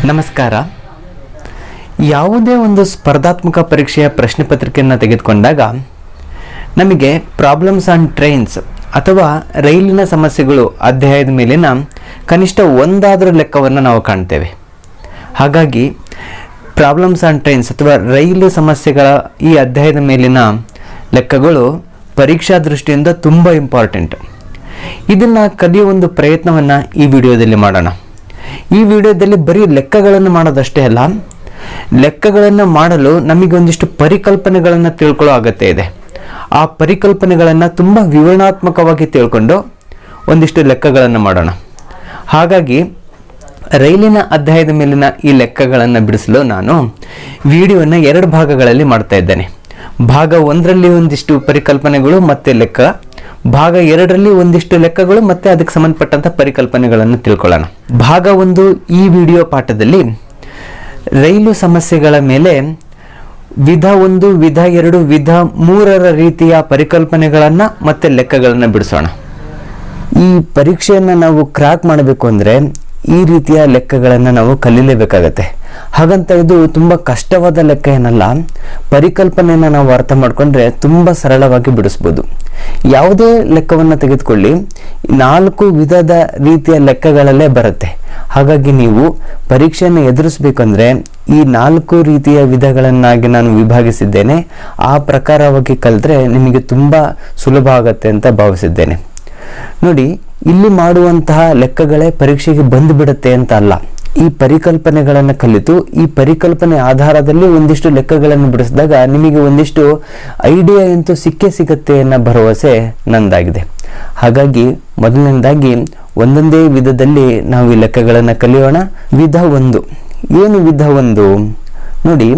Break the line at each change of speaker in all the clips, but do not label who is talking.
ನಮಸ್ಕಾರ. ಯಾವುದೇ ಒಂದು ಸ್ಪರ್ಧಾತ್ಮಕ ಪರೀಕ್ಷೆಯ ಪ್ರಶ್ನೆ ಪತ್ರಿಕೆಯನ್ನು ತೆಗೆದುಕೊಂಡಾಗ ನಮಗೆ ಪ್ರಾಬ್ಲಮ್ಸ್ ಆನ್ ಟ್ರೈನ್ಸ್ ಅಥವಾ ರೈಲಿನ ಸಮಸ್ಯೆಗಳು ಅಧ್ಯಾಯದ ಮೇಲಿನ ಕನಿಷ್ಠ ಒಂದಾದರೂ ಲೆಕ್ಕವನ್ನು ನಾವು ಕಾಣ್ತೇವೆ. ಹಾಗಾಗಿ ಪ್ರಾಬ್ಲಮ್ಸ್ ಆನ್ ಟ್ರೈನ್ಸ್ ಅಥವಾ ರೈಲು ಸಮಸ್ಯೆಗಳ ಈ ಅಧ್ಯಾಯದ ಮೇಲಿನ ಲೆಕ್ಕಗಳು ಪರೀಕ್ಷಾ ದೃಷ್ಟಿಯಿಂದ ತುಂಬ ಇಂಪಾರ್ಟೆಂಟ್. ಇದನ್ನು ಕಲಿಯುವ ಒಂದು ಪ್ರಯತ್ನವನ್ನು ಈ ವಿಡಿಯೋದಲ್ಲಿ ಮಾಡೋಣ. ಈ ವಿಡಿಯೋದಲ್ಲಿ ಬರೀ ಲೆಕ್ಕಗಳನ್ನು ಮಾಡೋದಷ್ಟೇ ಅಲ್ಲ, ಲೆಕ್ಕಗಳನ್ನು ಮಾಡಲು ನಮಗೆ ಒಂದಿಷ್ಟು ಪರಿಕಲ್ಪನೆಗಳನ್ನು ತಿಳ್ಕೊಳ್ಳೋ ಅಗತ್ಯ ಇದೆ. ಆ ಪರಿಕಲ್ಪನೆಗಳನ್ನು ತುಂಬ ವಿವರಣಾತ್ಮಕವಾಗಿ ತಿಳ್ಕೊಂಡು ಒಂದಿಷ್ಟು ಲೆಕ್ಕಗಳನ್ನು ಮಾಡೋಣ. ಹಾಗಾಗಿ ರೈಲಿನ ಅಧ್ಯಾಯದ ಮೇಲಿನ ಈ ಲೆಕ್ಕಗಳನ್ನು ಬಿಡಿಸಲು ನಾನು ವಿಡಿಯೋನ 2 ಭಾಗಗಳಲ್ಲಿ ಮಾಡ್ತಾ ಇದ್ದೇನೆ. ಭಾಗ 1ರಲ್ಲಿ ಒಂದಿಷ್ಟು ಪರಿಕಲ್ಪನೆಗಳು ಮತ್ತು ಲೆಕ್ಕ, ಭಾಗ 2ರಲ್ಲಿ ಒಂದಿಷ್ಟು ಲೆಕ್ಕಗಳು ಮತ್ತು ಅದಕ್ಕೆ ಸಂಬಂಧಪಟ್ಟಂಥ ಪರಿಕಲ್ಪನೆಗಳನ್ನು ತಿಳ್ಕೊಳ್ಳೋಣ. ಭಾಗ 1 ಈ ವಿಡಿಯೋ ಪಾಠದಲ್ಲಿ ರೈಲು ಸಮಸ್ಯೆಗಳ ಮೇಲೆ ವಿಧ 1, ವಿಧ 2, ವಿಧ 3ರ ರೀತಿಯ ಪರಿಕಲ್ಪನೆಗಳನ್ನು ಮತ್ತು ಲೆಕ್ಕಗಳನ್ನು ಬಿಡಿಸೋಣ. ಈ ಪರೀಕ್ಷೆಯನ್ನು ನಾವು ಕ್ರ್ಯಾಕ್ ಮಾಡಬೇಕು ಅಂದರೆ ಈ ರೀತಿಯ ಲೆಕ್ಕಗಳನ್ನು ನಾವು ಕಲೀಲೇಬೇಕಾಗತ್ತೆ. ಹಾಗಂತ ಇದು ತುಂಬ ಕಷ್ಟವಾದ ಲೆಕ್ಕ ಏನಲ್ಲ. ಪರಿಕಲ್ಪನೆಯನ್ನು ನಾವು ಅರ್ಥ ಮಾಡಿಕೊಂಡ್ರೆ ತುಂಬ ಸರಳವಾಗಿ ಬಿಡಿಸ್ಬೋದು. ಯಾವುದೇ ಲೆಕ್ಕವನ್ನು ತೆಗೆದುಕೊಳ್ಳಿ, 4 ವಿಧದ ರೀತಿಯ ಲೆಕ್ಕಗಳಲ್ಲೇ ಬರುತ್ತೆ. ಹಾಗಾಗಿ ನೀವು ಪರೀಕ್ಷೆಯನ್ನು ಎದುರಿಸಬೇಕಂದ್ರೆ ಈ 4 ರೀತಿಯ ವಿಧಗಳನ್ನಾಗಿ ನಾನು ವಿಭಾಗಿಸಿದ್ದೇನೆ. ಆ ಪ್ರಕಾರವಾಗಿ ಕಲಿತ್ರೆ ನಿಮಗೆ ತುಂಬ ಸುಲಭ ಆಗತ್ತೆ ಅಂತ ಭಾವಿಸಿದ್ದೇನೆ. ನೋಡಿ, ಇಲ್ಲಿ ಮಾಡುವಂತಹ ಲೆಕ್ಕಗಳೇ ಪರೀಕ್ಷೆಗೆ ಬಂದು ಬಿಡುತ್ತೆ ಅಂತ ಅಲ್ಲ. ಈ ಪರಿಕಲ್ಪನೆಗಳನ್ನು ಕಲಿತು ಈ ಪರಿಕಲ್ಪನೆ ಆಧಾರದಲ್ಲಿ ಒಂದಿಷ್ಟು ಲೆಕ್ಕಗಳನ್ನು ಬಿಡಿಸಿದಾಗ ನಿಮಗೆ ಒಂದಿಷ್ಟು ಐಡಿಯಾ ಅಂತೂ ಸಿಕ್ಕೇ ಅನ್ನೋ ಭರವಸೆ ನಂದಾಗಿದೆ. ಹಾಗಾಗಿ ಮೊದಲನೇದಾಗಿ ಒಂದೊಂದೇ ವಿಧದಲ್ಲಿ ನಾವು ಈ ಲೆಕ್ಕಗಳನ್ನು ಕಲಿಯೋಣ. ವಿಧ 1 ಏನು? ವಿಧ 1 ನೋಡಿ,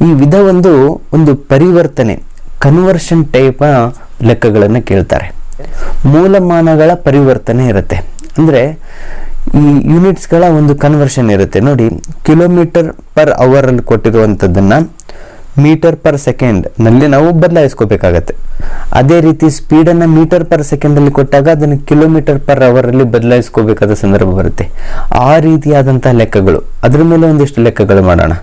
ಈ ವಿಧ 1 ಒಂದು ಪರಿವರ್ತನೆ, ಕನ್ವರ್ಷನ್ ಟೈಪ್ ಲೆಕ್ಕಗಳನ್ನು ಕೇಳ್ತಾರೆ. ಮೂಲಮಾನಗಳ ಪರಿವರ್ತನೆ ಇರುತ್ತೆ. ಅಂದರೆ ಈ ಯೂನಿಟ್ಸ್ಗಳ ಒಂದು ಕನ್ವರ್ಷನ್ ಇರುತ್ತೆ. ನೋಡಿ, ಕಿಲೋಮೀಟರ್ ಪರ್ ಅವರ್ ಅಲ್ಲಿ ಕೊಟ್ಟಿರುವಂಥದ್ದನ್ನು ಮೀಟರ್ ಪರ್ ಸೆಕೆಂಡ್ ನಲ್ಲಿ ನಾವು ಬದಲಾಯಿಸ್ಕೋಬೇಕಾಗತ್ತೆ. ಅದೇ ರೀತಿ ಸ್ಪೀಡನ್ನು ಮೀಟರ್ ಪರ್ ಸೆಕೆಂಡ್ ಅಲ್ಲಿ ಕೊಟ್ಟಾಗ ಅದನ್ನು ಕಿಲೋಮೀಟರ್ ಪರ್ ಅವರ್ ಅಲ್ಲಿ ಬದಲಾಯಿಸ್ಕೋಬೇಕಾದ ಸಂದರ್ಭ ಬರುತ್ತೆ. ಆ ರೀತಿಯಾದಂತಹ ಲೆಕ್ಕಗಳು, ಅದ್ರ ಮೇಲೆ ಒಂದಿಷ್ಟು ಲೆಕ್ಕಗಳು ಮಾಡೋಣ.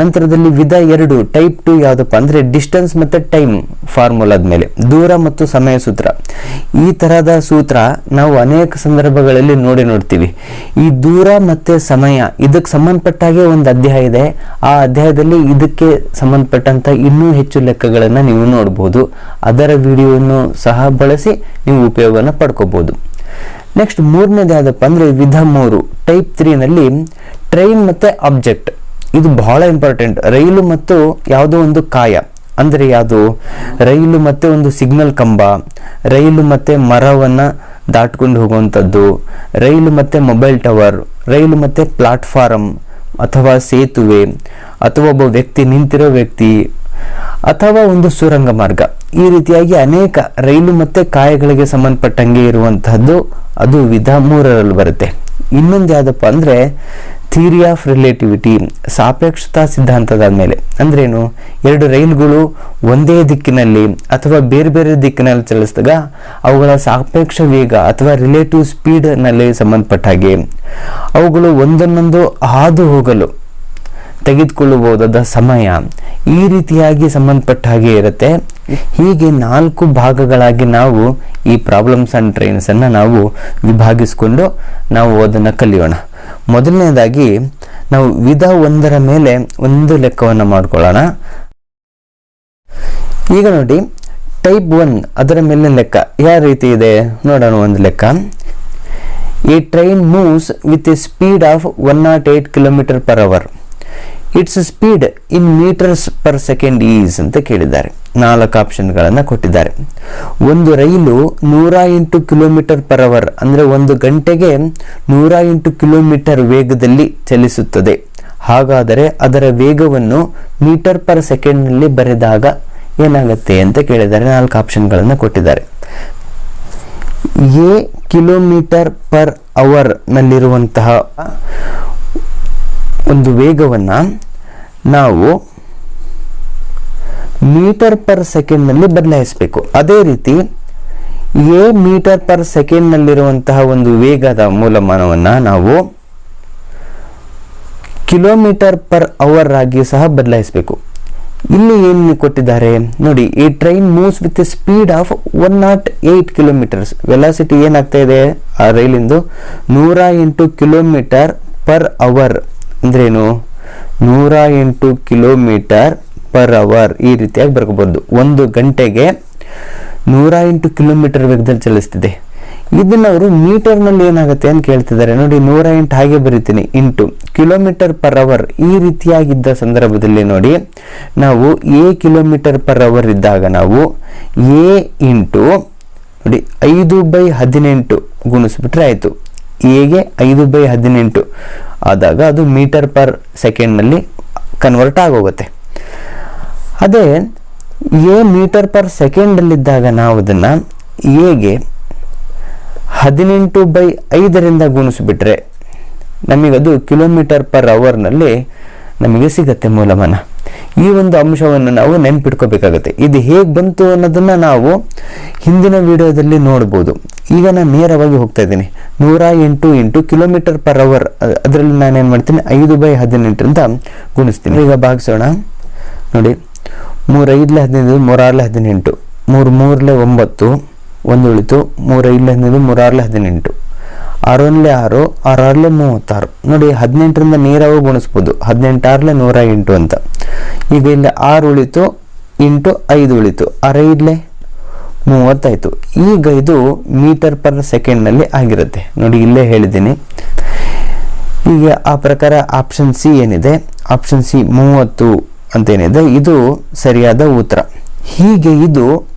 ನಂತರದಲ್ಲಿ ವಿಧ 2 ಟೈಪ್ 2 ಯಾವುದಪ್ಪ ಅಂದ್ರೆ ಡಿಸ್ಟೆನ್ಸ್ ಮತ್ತೆ ಟೈಮ್ ಫಾರ್ಮುಲಾದ ಮೇಲೆ, ದೂರ ಮತ್ತು ಸಮಯ ಸೂತ್ರ. ಈ ತರಹದ ಸೂತ್ರ ನಾವು ಅನೇಕ ಸಂದರ್ಭಗಳಲ್ಲಿ ನೋಡ್ತೀವಿ. ಈ ದೂರ ಮತ್ತೆ ಸಮಯ ಇದಕ್ಕೆ ಸಂಬಂಧಪಟ್ಟಾಗೆ ಒಂದು ಅಧ್ಯಾಯ ಇದೆ. ಆ ಅಧ್ಯಾಯದಲ್ಲಿ ಇದಕ್ಕೆ ಸಂಬಂಧಪಟ್ಟಂತ ಇನ್ನೂ ಹೆಚ್ಚು ಲೆಕ್ಕಗಳನ್ನು ನೀವು ನೋಡಬಹುದು. ಅದರ ವಿಡಿಯೋವನ್ನು ಸಹ ಬಳಸಿ ನೀವು ಉಪಯೋಗನ ಪಡ್ಕೋಬಹುದು. ನೆಕ್ಸ್ಟ್ 3ನೇದು ಯಾವುದಪ್ಪ ಅಂದ್ರೆ ವಿಧ 3 ಟೈಪ್ 3 ನಲ್ಲಿ ಟ್ರೈನ್ ಮತ್ತೆ ಆಬ್ಜೆಕ್ಟ್. ಇದು ಬಹಳ ಇಂಪಾರ್ಟೆಂಟ್. ರೈಲು ಮತ್ತು ಯಾವುದೋ ಒಂದು ಕಾಯ, ಅಂದ್ರೆ ಯಾವುದು? ರೈಲು ಮತ್ತೆ ಒಂದು ಸಿಗ್ನಲ್ ಕಂಬ, ರೈಲು ಮತ್ತೆ ಮರವನ್ನ ದಾಟ್ಕೊಂಡು ಹೋಗುವಂಥದ್ದು, ರೈಲು ಮತ್ತೆ ಮೊಬೈಲ್ ಟವರ್, ರೈಲು ಮತ್ತೆ ಪ್ಲಾಟ್ಫಾರಂ ಅಥವಾ ಸೇತುವೆ, ಅಥವಾ ಒಬ್ಬ ವ್ಯಕ್ತಿ, ನಿಂತಿರೋ ವ್ಯಕ್ತಿ, ಅಥವಾ ಒಂದು ಸುರಂಗ ಮಾರ್ಗ. ಈ ರೀತಿಯಾಗಿ ಅನೇಕ ರೈಲು ಮತ್ತೆ ಕಾಯಗಳಿಗೆ ಸಂಬಂಧಪಟ್ಟಂಗೆ ಇರುವಂತಹದ್ದು ಅದು ವಿಧ 3ರಲ್ಲಿ ಬರುತ್ತೆ. ಇನ್ನೊಂದು ಯಾವುದಪ್ಪ ಅಂದ್ರೆ ಥಿಯರಿ ಆಫ್ ರಿಲೇಟಿವಿಟಿ, ಸಾಪೇಕ್ಷತಾ ಸಿದ್ಧಾಂತದ ಮೇಲೆ. ಅಂದ್ರೇನು? 2 ರೈಲುಗಳು ಒಂದೇ ದಿಕ್ಕಿನಲ್ಲಿ ಅಥವಾ ಬೇರೆ ಬೇರೆ ದಿಕ್ಕಿನಲ್ಲಿ ಚಲಿಸಿದಾಗ ಅವುಗಳ ಸಾಪೇಕ್ಷ ವೇಗ ಅಥವಾ ರಿಲೇಟಿವ್ ಸ್ಪೀಡ್ ನಲ್ಲಿ ಸಂಬಂಧಪಟ್ಟ ಹಾಗೆ ಅವುಗಳು ಒಂದನ್ನೊಂದು ಹಾದು ಹೋಗಲು ತೆಗೆದುಕೊಳ್ಳಬಹುದಾದ ಸಮಯ ಈ ರೀತಿಯಾಗಿ ಸಂಬಂಧಪಟ್ಟ ಹಾಗೆ ಇರುತ್ತೆ. ಹೀಗೆ 4 ಭಾಗಗಳಾಗಿ ನಾವು ಈ ಪ್ರಾಬ್ಲಮ್ಸ್ ಅಂಡ್ ಟ್ರೈನ್ಸ್ ಅನ್ನ ನಾವು ವಿಭಾಗಿಸಿಕೊಂಡು ನಾವು ಅದನ್ನು ಕಲಿಯೋಣ. ಮೊದಲನೇದಾಗಿ ನಾವು ವಿಧ 1ರ ಮೇಲೆ ಒಂದು ಲೆಕ್ಕವನ್ನು ಮಾಡ್ಕೊಳ್ಳೋಣ. ಈಗ ನೋಡಿ, ಟೈಪ್ 1 ಅದರ ಮೇಲೆ ಲೆಕ್ಕ ಯಾವ ರೀತಿ ಇದೆ ನೋಡೋಣ. ಒಂದು ಲೆಕ್ಕ, a train moves with a speed of 108 kilometre per hour. Its speed in metres per second is ಅಂತ ಕೇಳಿದ್ದಾರೆ. 4 ಆಪ್ಷನ್ಗಳನ್ನು ಕೊಟ್ಟಿದ್ದಾರೆ. ಒಂದು ರೈಲು 108 ಕಿಲೋಮೀಟರ್ ಪರ್ ಅವರ್ ಅಂದ್ರೆ 1 ಗಂಟೆಗೆ 108 ಕಿಲೋಮೀಟರ್ ವೇಗದಲ್ಲಿ ಚಲಿಸುತ್ತದೆ. ಹಾಗಾದರೆ ಅದರ ವೇಗವನ್ನು ಮೀಟರ್ ಪರ್ ಸೆಕೆಂಡ್ ನಲ್ಲಿ ಬರೆದಾಗ ಏನಾಗುತ್ತೆ ಅಂತ ಕೇಳಿದ್ದಾರೆ. 4 ಆಪ್ಷನ್ಗಳನ್ನು ಕೊಟ್ಟಿದ್ದಾರೆ. ಎ ಕಿಲೋಮೀಟರ್ ಪರ್ ಅವರ್ ನಲ್ಲಿರುವಂತಹ ಒಂದು ವೇಗವನ್ನ ನಾವು ಮೀಟರ್ ಪರ್ ಸೆಕೆಂಡ್ ನಲ್ಲಿ ಬದಲಾಯಿಸಬೇಕು. ಅದೇ ರೀತಿ ಎ ಮೀಟರ್ ಪರ್ ಸೆಕೆಂಡ್ ನಲ್ಲಿರುವಂತಹ ಒಂದು ವೇಗದ ಮೂಲಮಾನವನ್ನ ನಾವು ಕಿಲೋಮೀಟರ್ ಪರ್ ಅವರ್ ಆಗಿ ಸಹ ಬದಲಾಯಿಸಬೇಕು. ಇಲ್ಲಿ ಏನು ಕೊಟ್ಟಿದ್ದಾರೆ ನೋಡಿ, ಈ train moves with speed of 108 kilometres. Velocity ಏನಾಗ್ತಾ ಇದೆ ಆ ರೈಲಿಂದು 108 ಕಿಲೋಮೀಟರ್ ಪರ್ ಅವರ್. ಅಂದ್ರೇನು 108 ಕಿಲೋಮೀಟರ್ ಪರ್ ಅವರ್ ಈ ರೀತಿಯಾಗಿ ಬರ್ಕೋಬಹುದು. 1 ಗಂಟೆಗೆ 108 ಕಿಲೋಮೀಟರ್ ವೇಗದಲ್ಲಿ ಚಲಿಸ್ತಿದೆ. ಇದನ್ನ ಅವರು ಮೀಟರ್ನಲ್ಲಿ ಏನಾಗುತ್ತೆ ಅಂತ ಕೇಳ್ತಿದ್ದಾರೆ. ನೋಡಿ 108 ಹಾಗೆ ಬರೀತೀನಿ ಇಂಟು ಕಿಲೋಮೀಟರ್ ಪರ್ ಅವರ್. ಈ ರೀತಿಯಾಗಿದ್ದ ಸಂದರ್ಭದಲ್ಲಿ ನೋಡಿ ನಾವು ಎ ಕಿಲೋಮೀಟರ್ ಪರ್ ಅವರ್ ಇದ್ದಾಗ ನಾವು ಎ ಇಂಟು ನೋಡಿ 5/18 ಗುಣಿಸ್ಬಿಟ್ರೆ ಆಯ್ತು. ಎಗೆ 5/18 ಆದಾಗ ಅದು ಮೀಟರ್ ಪರ್ ಸೆಕೆಂಡ್ ನಲ್ಲಿ ಕನ್ವರ್ಟ್ ಆಗೋಗುತ್ತೆ. ಅದೇ ಎ ಮೀಟರ್ ಪರ್ ಸೆಕೆಂಡ್ ಅಲ್ಲಿ ಇದ್ದಾಗ ನಾವು ಅದನ್ನ ಎಗೆ 18/5 ಗುಣಿಸ್ಬಿಟ್ರೆ ನಮಗದು ಕಿಲೋಮೀಟರ್ ಪರ್ ಅವರ್ನಲ್ಲಿ ನಮಗೆ ಸಿಗತ್ತೆ ಮೂಲಮಾನ. ಈ ಒಂದು ಅಂಶವನ್ನು ನಾವು ನೆನ್ಪಿಟ್ಕೋಬೇಕಾಗತ್ತೆ. ಇದು ಹೇಗೆ ಬಂತು ಅನ್ನೋದನ್ನ ನಾವು ಹಿಂದಿನ ವಿಡಿಯೋದಲ್ಲಿ ನೋಡ್ಬೋದು. ಈಗ ನಾನು ನೇರವಾಗಿ ಹೋಗ್ತಾ ಇದ್ದೀನಿ. 108 ಇಂಟು ಕಿಲೋಮೀಟರ್ ಪರ್ ಅವರ್, ಅದರಲ್ಲಿ ನಾನೇನು ಮಾಡ್ತೀನಿ 5/18 ಅಂತ ಗುಣಿಸ್ತೀನಿ. ಈಗ ಭಾಗಿಸೋಣ. ನೋಡಿ 3×5 = 15, 3×6 = 18, 3×3 = 9, 1 ಉಳಿತು, 3×5 = 3×6 = 18, 6×1 = 6, 6×6 = 36. ನೋಡಿ 18ರಿಂದ ನೇರವಾಗಿ ಗುಣಿಸ್ಬೋದು. 18×6 = 108 ಅಂತ. ಈಗ ಇಲ್ಲಿ 6 ಉಳಿತು ಇಂಟು 5 ಉಳಿತು, 6×5 = 30 ಆಯ್ತು. ಈಗ ಇದು ಮೀಟರ್ ಪರ್ ಸೆಕೆಂಡ್ ನಲ್ಲಿ ಆಗಿರುತ್ತೆ. ನೋಡಿ ಇಲ್ಲೇ ಹೇಳಿದ್ದೀನಿ. ಈಗ ಆ ಪ್ರಕಾರ ಆಪ್ಷನ್ ಸಿ ಏನಿದೆ, ಆಪ್ಷನ್ ಸಿ 30 ಅಂತೇನಿದೆ, ಇದು ಸರಿಯಾದ ಉತ್ತರ. ಹೀಗೆ ಇದು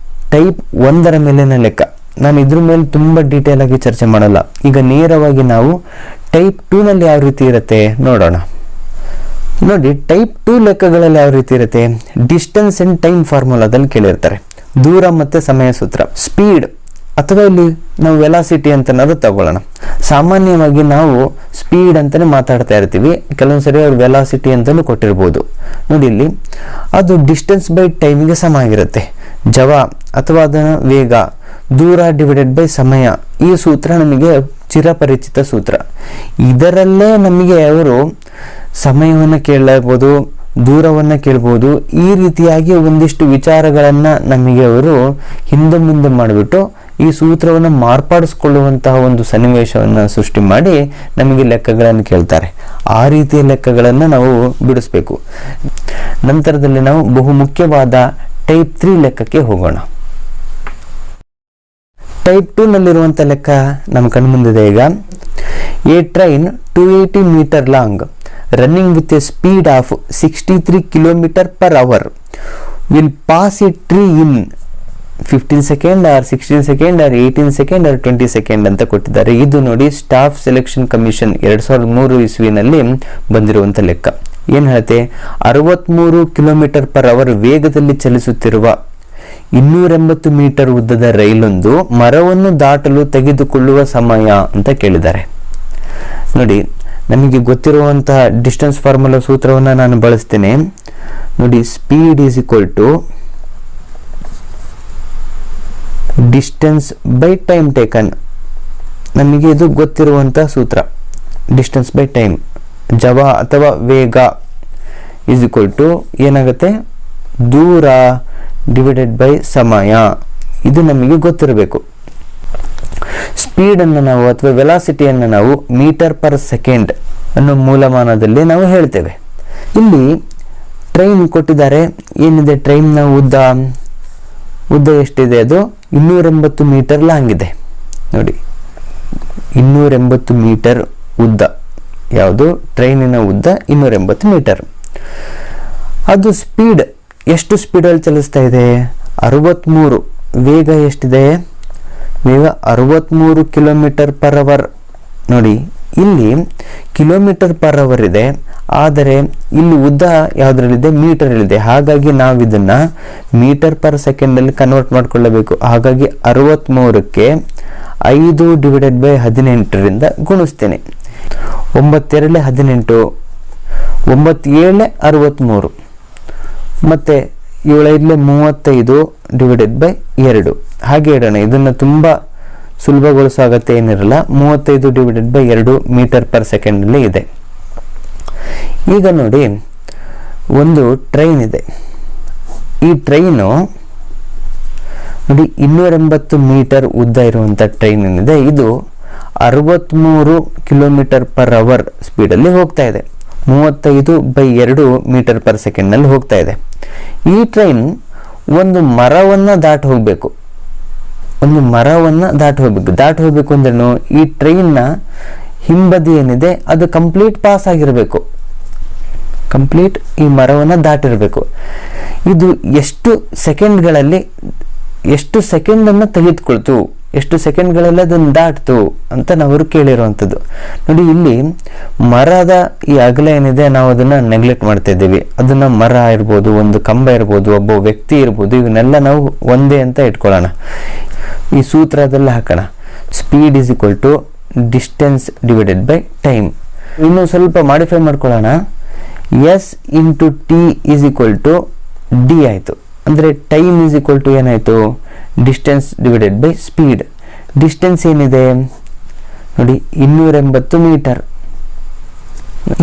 ಟೈಪ್ 1ರ ಮೇಲಿನ ಲೆಕ್ಕ. ನಾನು ಇದ್ರ ಮೇಲೆ ತುಂಬಾ ಡೀಟೇಲ್ ಆಗಿ ಚರ್ಚೆ ಮಾಡಲ್ಲ. ಈಗ ನೇರವಾಗಿ ನಾವು ಟೈಪ್ 2 ನಲ್ಲಿ ಯಾವ ರೀತಿ ಇರುತ್ತೆ ನೋಡೋಣ. ನೋಡಿ ಟೈಪ್ 2 ಲೆಕ್ಕಗಳಲ್ಲಿ ಯಾವ ರೀತಿ ಇರುತ್ತೆ, ಡಿಸ್ಟೆನ್ಸ್ ಅಂಡ್ ಟೈಮ್ ಫಾರ್ಮುಲಾದಲ್ಲಿ ಕೇಳಿರ್ತಾರೆ. ದೂರ ಮತ್ತೆ ಸಮಯ ಸೂತ್ರ, ಸ್ಪೀಡ್ ಅಥವಾ ಇಲ್ಲಿ ನಾವು ವೆಲಾಸಿಟಿ ಅಂತನಾದ್ರು ತಗೊಳ್ಳೋಣ. ಸಾಮಾನ್ಯವಾಗಿ ನಾವು ಸ್ಪೀಡ್ ಅಂತಾನೆ ಮಾತಾಡ್ತಾ ಇರ್ತೀವಿ, ಕೆಲವೊಂದ್ಸರಿ ಅವ್ರು ವೆಲಾಸಿಟಿ ಅಂತಾನು ಕೊಟ್ಟಿರ್ಬೋದು. ನೋಡಿ ಇಲ್ಲಿ ಅದು ಡಿಸ್ಟೆನ್ಸ್ ಬೈ ಟೈಮ್ಗೆ ಸಮ ಆಗಿರುತ್ತೆ. ಜವ ಅಥವಾ ಅದರ ವೇಗ, ದೂರ ಡಿವೈಡೆಡ್ ಬೈ ಸಮಯ. ಈ ಸೂತ್ರ ನಮಗೆ ಚಿರಪರಿಚಿತ ಸೂತ್ರ. ಇದರಲ್ಲೇ ನಮಗೆ ಅವರು ಸಮಯವನ್ನು ಕೇಳಬಹುದು, ದೂರವನ್ನು ಕೇಳ್ಬೋದು. ಈ ರೀತಿಯಾಗಿ ಒಂದಿಷ್ಟು ವಿಚಾರಗಳನ್ನ ನಮಗೆ ಅವರು ಹಿಂದೆ ಮುಂದೆ ಮಾಡಿಬಿಟ್ಟು ಈ ಸೂತ್ರವನ್ನು ಮಾರ್ಪಾಡಿಸ್ಕೊಳ್ಳುವಂತಹ ಒಂದು ಸನ್ನಿವೇಶವನ್ನು ಸೃಷ್ಟಿ ಮಾಡಿ ನಮಗೆ ಲೆಕ್ಕಗಳನ್ನು ಕೇಳ್ತಾರೆ. ಆ ರೀತಿಯ ಲೆಕ್ಕಗಳನ್ನು ನಾವು ಬಿಡಿಸ್ಬೇಕು. ನಂತರದಲ್ಲಿ ನಾವು ಬಹುಮುಖ್ಯವಾದ ಟೈಪ್ 3 ಲೆಕ್ಕಕ್ಕೆ ಹೋಗೋಣ. ಟೈಪ್ 2 ನಲ್ಲಿರುವಂಥ ಲೆಕ್ಕ ನಮ್ಮ ಕಣ್ಮುಂದಿದೆ. ಈಗ a train 280 metre long running with a speed of 63 km/h will pass a tree in 15 seconds or 16 seconds or 18 seconds or 20 seconds ಅಂತ ಕೊಟ್ಟಿದ್ದಾರೆ. ಇದು ನೋಡಿ ಸ್ಟಾಫ್ ಸೆಲೆಕ್ಷನ್ ಕಮಿಷನ್ 2003 ಇಸ್ವಿನಲ್ಲಿ ಬಂದಿರುವಂಥ ಲೆಕ್ಕ. ಏನು ಹೇಳುತ್ತೆ, 63 km/h ವೇಗದಲ್ಲಿ ಚಲಿಸುತ್ತಿರುವ 280 ಮೀಟರ್ ಉದ್ದದ ರೈಲೊಂದು ಮರವನ್ನು ದಾಟಲು ತೆಗೆದುಕೊಳ್ಳುವ ಸಮಯ ಅಂತ ಕೇಳಿದ್ದಾರೆ. ನೋಡಿ ನಮಗೆ ಗೊತ್ತಿರುವಂತಹ ಡಿಸ್ಟೆನ್ಸ್ ಫಾರ್ಮುಲಾ ಸೂತ್ರವನ್ನು ನಾನು ಬಳಸ್ತೇನೆ. ನೋಡಿ speed is equal to distance by time taken. ನಮಗೆ ಇದು ಗೊತ್ತಿರುವಂತಹ ಸೂತ್ರ. ಡಿಸ್ಟೆನ್ಸ್ ಬೈ ಟೈಮ್, ಜವ ಅಥವಾ ವೇಗ ಈಸ್ ಈಕ್ವಲ್ ಟು ಏನಾಗುತ್ತೆ, ದೂರ ಡಿವೈಡೆಡ್ ಬೈ ಸಮಯ. ಇದು ನಮಗೆ ಗೊತ್ತಿರಬೇಕು. ಸ್ಪೀಡ್ ಅನ್ನು ನಾವು ಅಥವಾ ವೆಲಾಸಿಟಿಯನ್ನು ನಾವು ಮೀಟರ್ ಪರ್ ಸೆಕೆಂಡ್ ಅನ್ನೋ ಮೂಲಮಾನದಲ್ಲಿ ನಾವು ಹೇಳ್ತೇವೆ. ಇಲ್ಲಿ ಟ್ರೈನ್ ಕೊಟ್ಟಿದ್ದಾರೆ. ಏನಿದೆ ಟ್ರೈನ್ನ ಉದ್ದ ಎಷ್ಟಿದೆ, ಅದು 280 ಮೀಟರ್ ಲಾಂಗ್ ಇದೆ. ನೋಡಿ 280 ಮೀಟರ್ ಉದ್ದ. ಯಾವುದು, ಟ್ರೈನಿನ ಉದ್ದ 280 ಮೀಟರ್. ಅದು ಸ್ಪೀಡ್ ಎಷ್ಟು ಸ್ಪೀಡಲ್ಲಿ ಚಲಿಸ್ತಾ ಇದೆ, 63. ವೇಗ ಎಷ್ಟಿದೆ, ವೇಗ 63 km/h. ನೋಡಿ ಇಲ್ಲಿ km/h ಇದೆ, ಆದರೆ ಇಲ್ಲಿ ಉದ್ದ ಯಾವುದರಲ್ಲಿದೆ, ಮೀಟರಲ್ಲಿದೆ. ಹಾಗಾಗಿ ನಾವು ಇದನ್ನ ಮೀಟರ್ ಪರ್ ಸೆಕೆಂಡ್ ಅಲ್ಲಿ ಕನ್ವರ್ಟ್ ಮಾಡ್ಕೊಳ್ಳಬೇಕು. ಹಾಗಾಗಿ 63ಕ್ಕೆ 5 ಡಿವೈಡೆಡ್ ಬೈ 18ರಿಂದ ಗುಣಿಸ್ತೇನೆ. 9×2 = 18, 9×7 = 63, ಮತ್ತೆ 7×5 = 35 ಡಿವೈಡೆಡ್ ಬೈ 2. ಹಾಗೆ ಇಡೋಣ. ಇದನ್ನು ತುಂಬಾ ಸುಲಭಗೊಳಿಸೋ ಅಗತ್ಯ ಏನಿರಲ್ಲ. 35 divided by 2 metre per second ಅಲ್ಲಿ ಇದೆ. ಈಗ ನೋಡಿ, ಒಂದು ಟ್ರೈನ್ ಇದೆ. ಈ ಟ್ರೈನು ನೋಡಿ 280 ಮೀಟರ್ ಉದ್ದ ಇರುವಂಥ ಟ್ರೈನ್ ಏನಿದೆ, ಇದು 63 ಕಿಲೋಮೀಟರ್ ಪರ್ ಅವರ್ ಸ್ಪೀಡಲ್ಲಿ ಹೋಗ್ತಾ ಇದೆ. 35/2 ಮೀಟರ್ ಪರ್ ಸೆಕೆಂಡ್ನಲ್ಲಿ ಹೋಗ್ತಾ ಇದೆ. ಈ ಟ್ರೈನ್ ಒಂದು ಮರವನ್ನು ದಾಟಿ ಹೋಗಬೇಕು. ದಾಟಿ ಹೋಗಬೇಕು ಅಂದ್ರೂ ಈ ಟ್ರೈನ್ನ ಹಿಂಬದಿ ಏನಿದೆ ಅದು ಕಂಪ್ಲೀಟ್ ಪಾಸ್ ಆಗಿರಬೇಕು. ಈ ಮರವನ್ನು ದಾಟಿರಬೇಕು. ಇದು ಎಷ್ಟು ಸೆಕೆಂಡನ್ನು ತೆಗೆದುಕೊಳ್ತು, ಎಷ್ಟು ಸೆಕೆಂಡ್ಗಳಲ್ಲಿ ಅದನ್ನು ದಾಟ್ತು ಅಂತ ನಾವು ಕೇಳಿರುವಂಥದ್ದು. ನೋಡಿ, ಇಲ್ಲಿ ಮರದ ಈ ಅಗಲ ಏನಿದೆ ನಾವು ಅದನ್ನು ನೆಗ್ಲೆಕ್ಟ್ ಮಾಡ್ತಾ ಇದ್ದೀವಿ. ಅದನ್ನು ಮರ ಇರ್ಬೋದು, ಒಂದು ಕಂಬ ಇರ್ಬೋದು, ಒಬ್ಬ ವ್ಯಕ್ತಿ ಇರ್ಬೋದು, ಇವನ್ನೆಲ್ಲ ನಾವು ಒಂದೇ ಅಂತ ಇಟ್ಕೊಳ್ಳೋಣ. ಈ ಸೂತ್ರದಲ್ಲಿ ಹಾಕೋಣ, speed is equal to distance divided by time. ಇನ್ನು ಸ್ವಲ್ಪ ಮಾಡಿಫೈ ಮಾಡ್ಕೊಳ್ಳೋಣ, S into T is equal to D ಆಯಿತು. ಅಂದರೆ ಟೈಮ್ ಈಸ್ ಈಕ್ವಲ್ ಟು ಏನಾಯಿತು, distance divided by speed. Distance ಏನಿದೆ ನೋಡಿ 280 ಮೀಟರ್.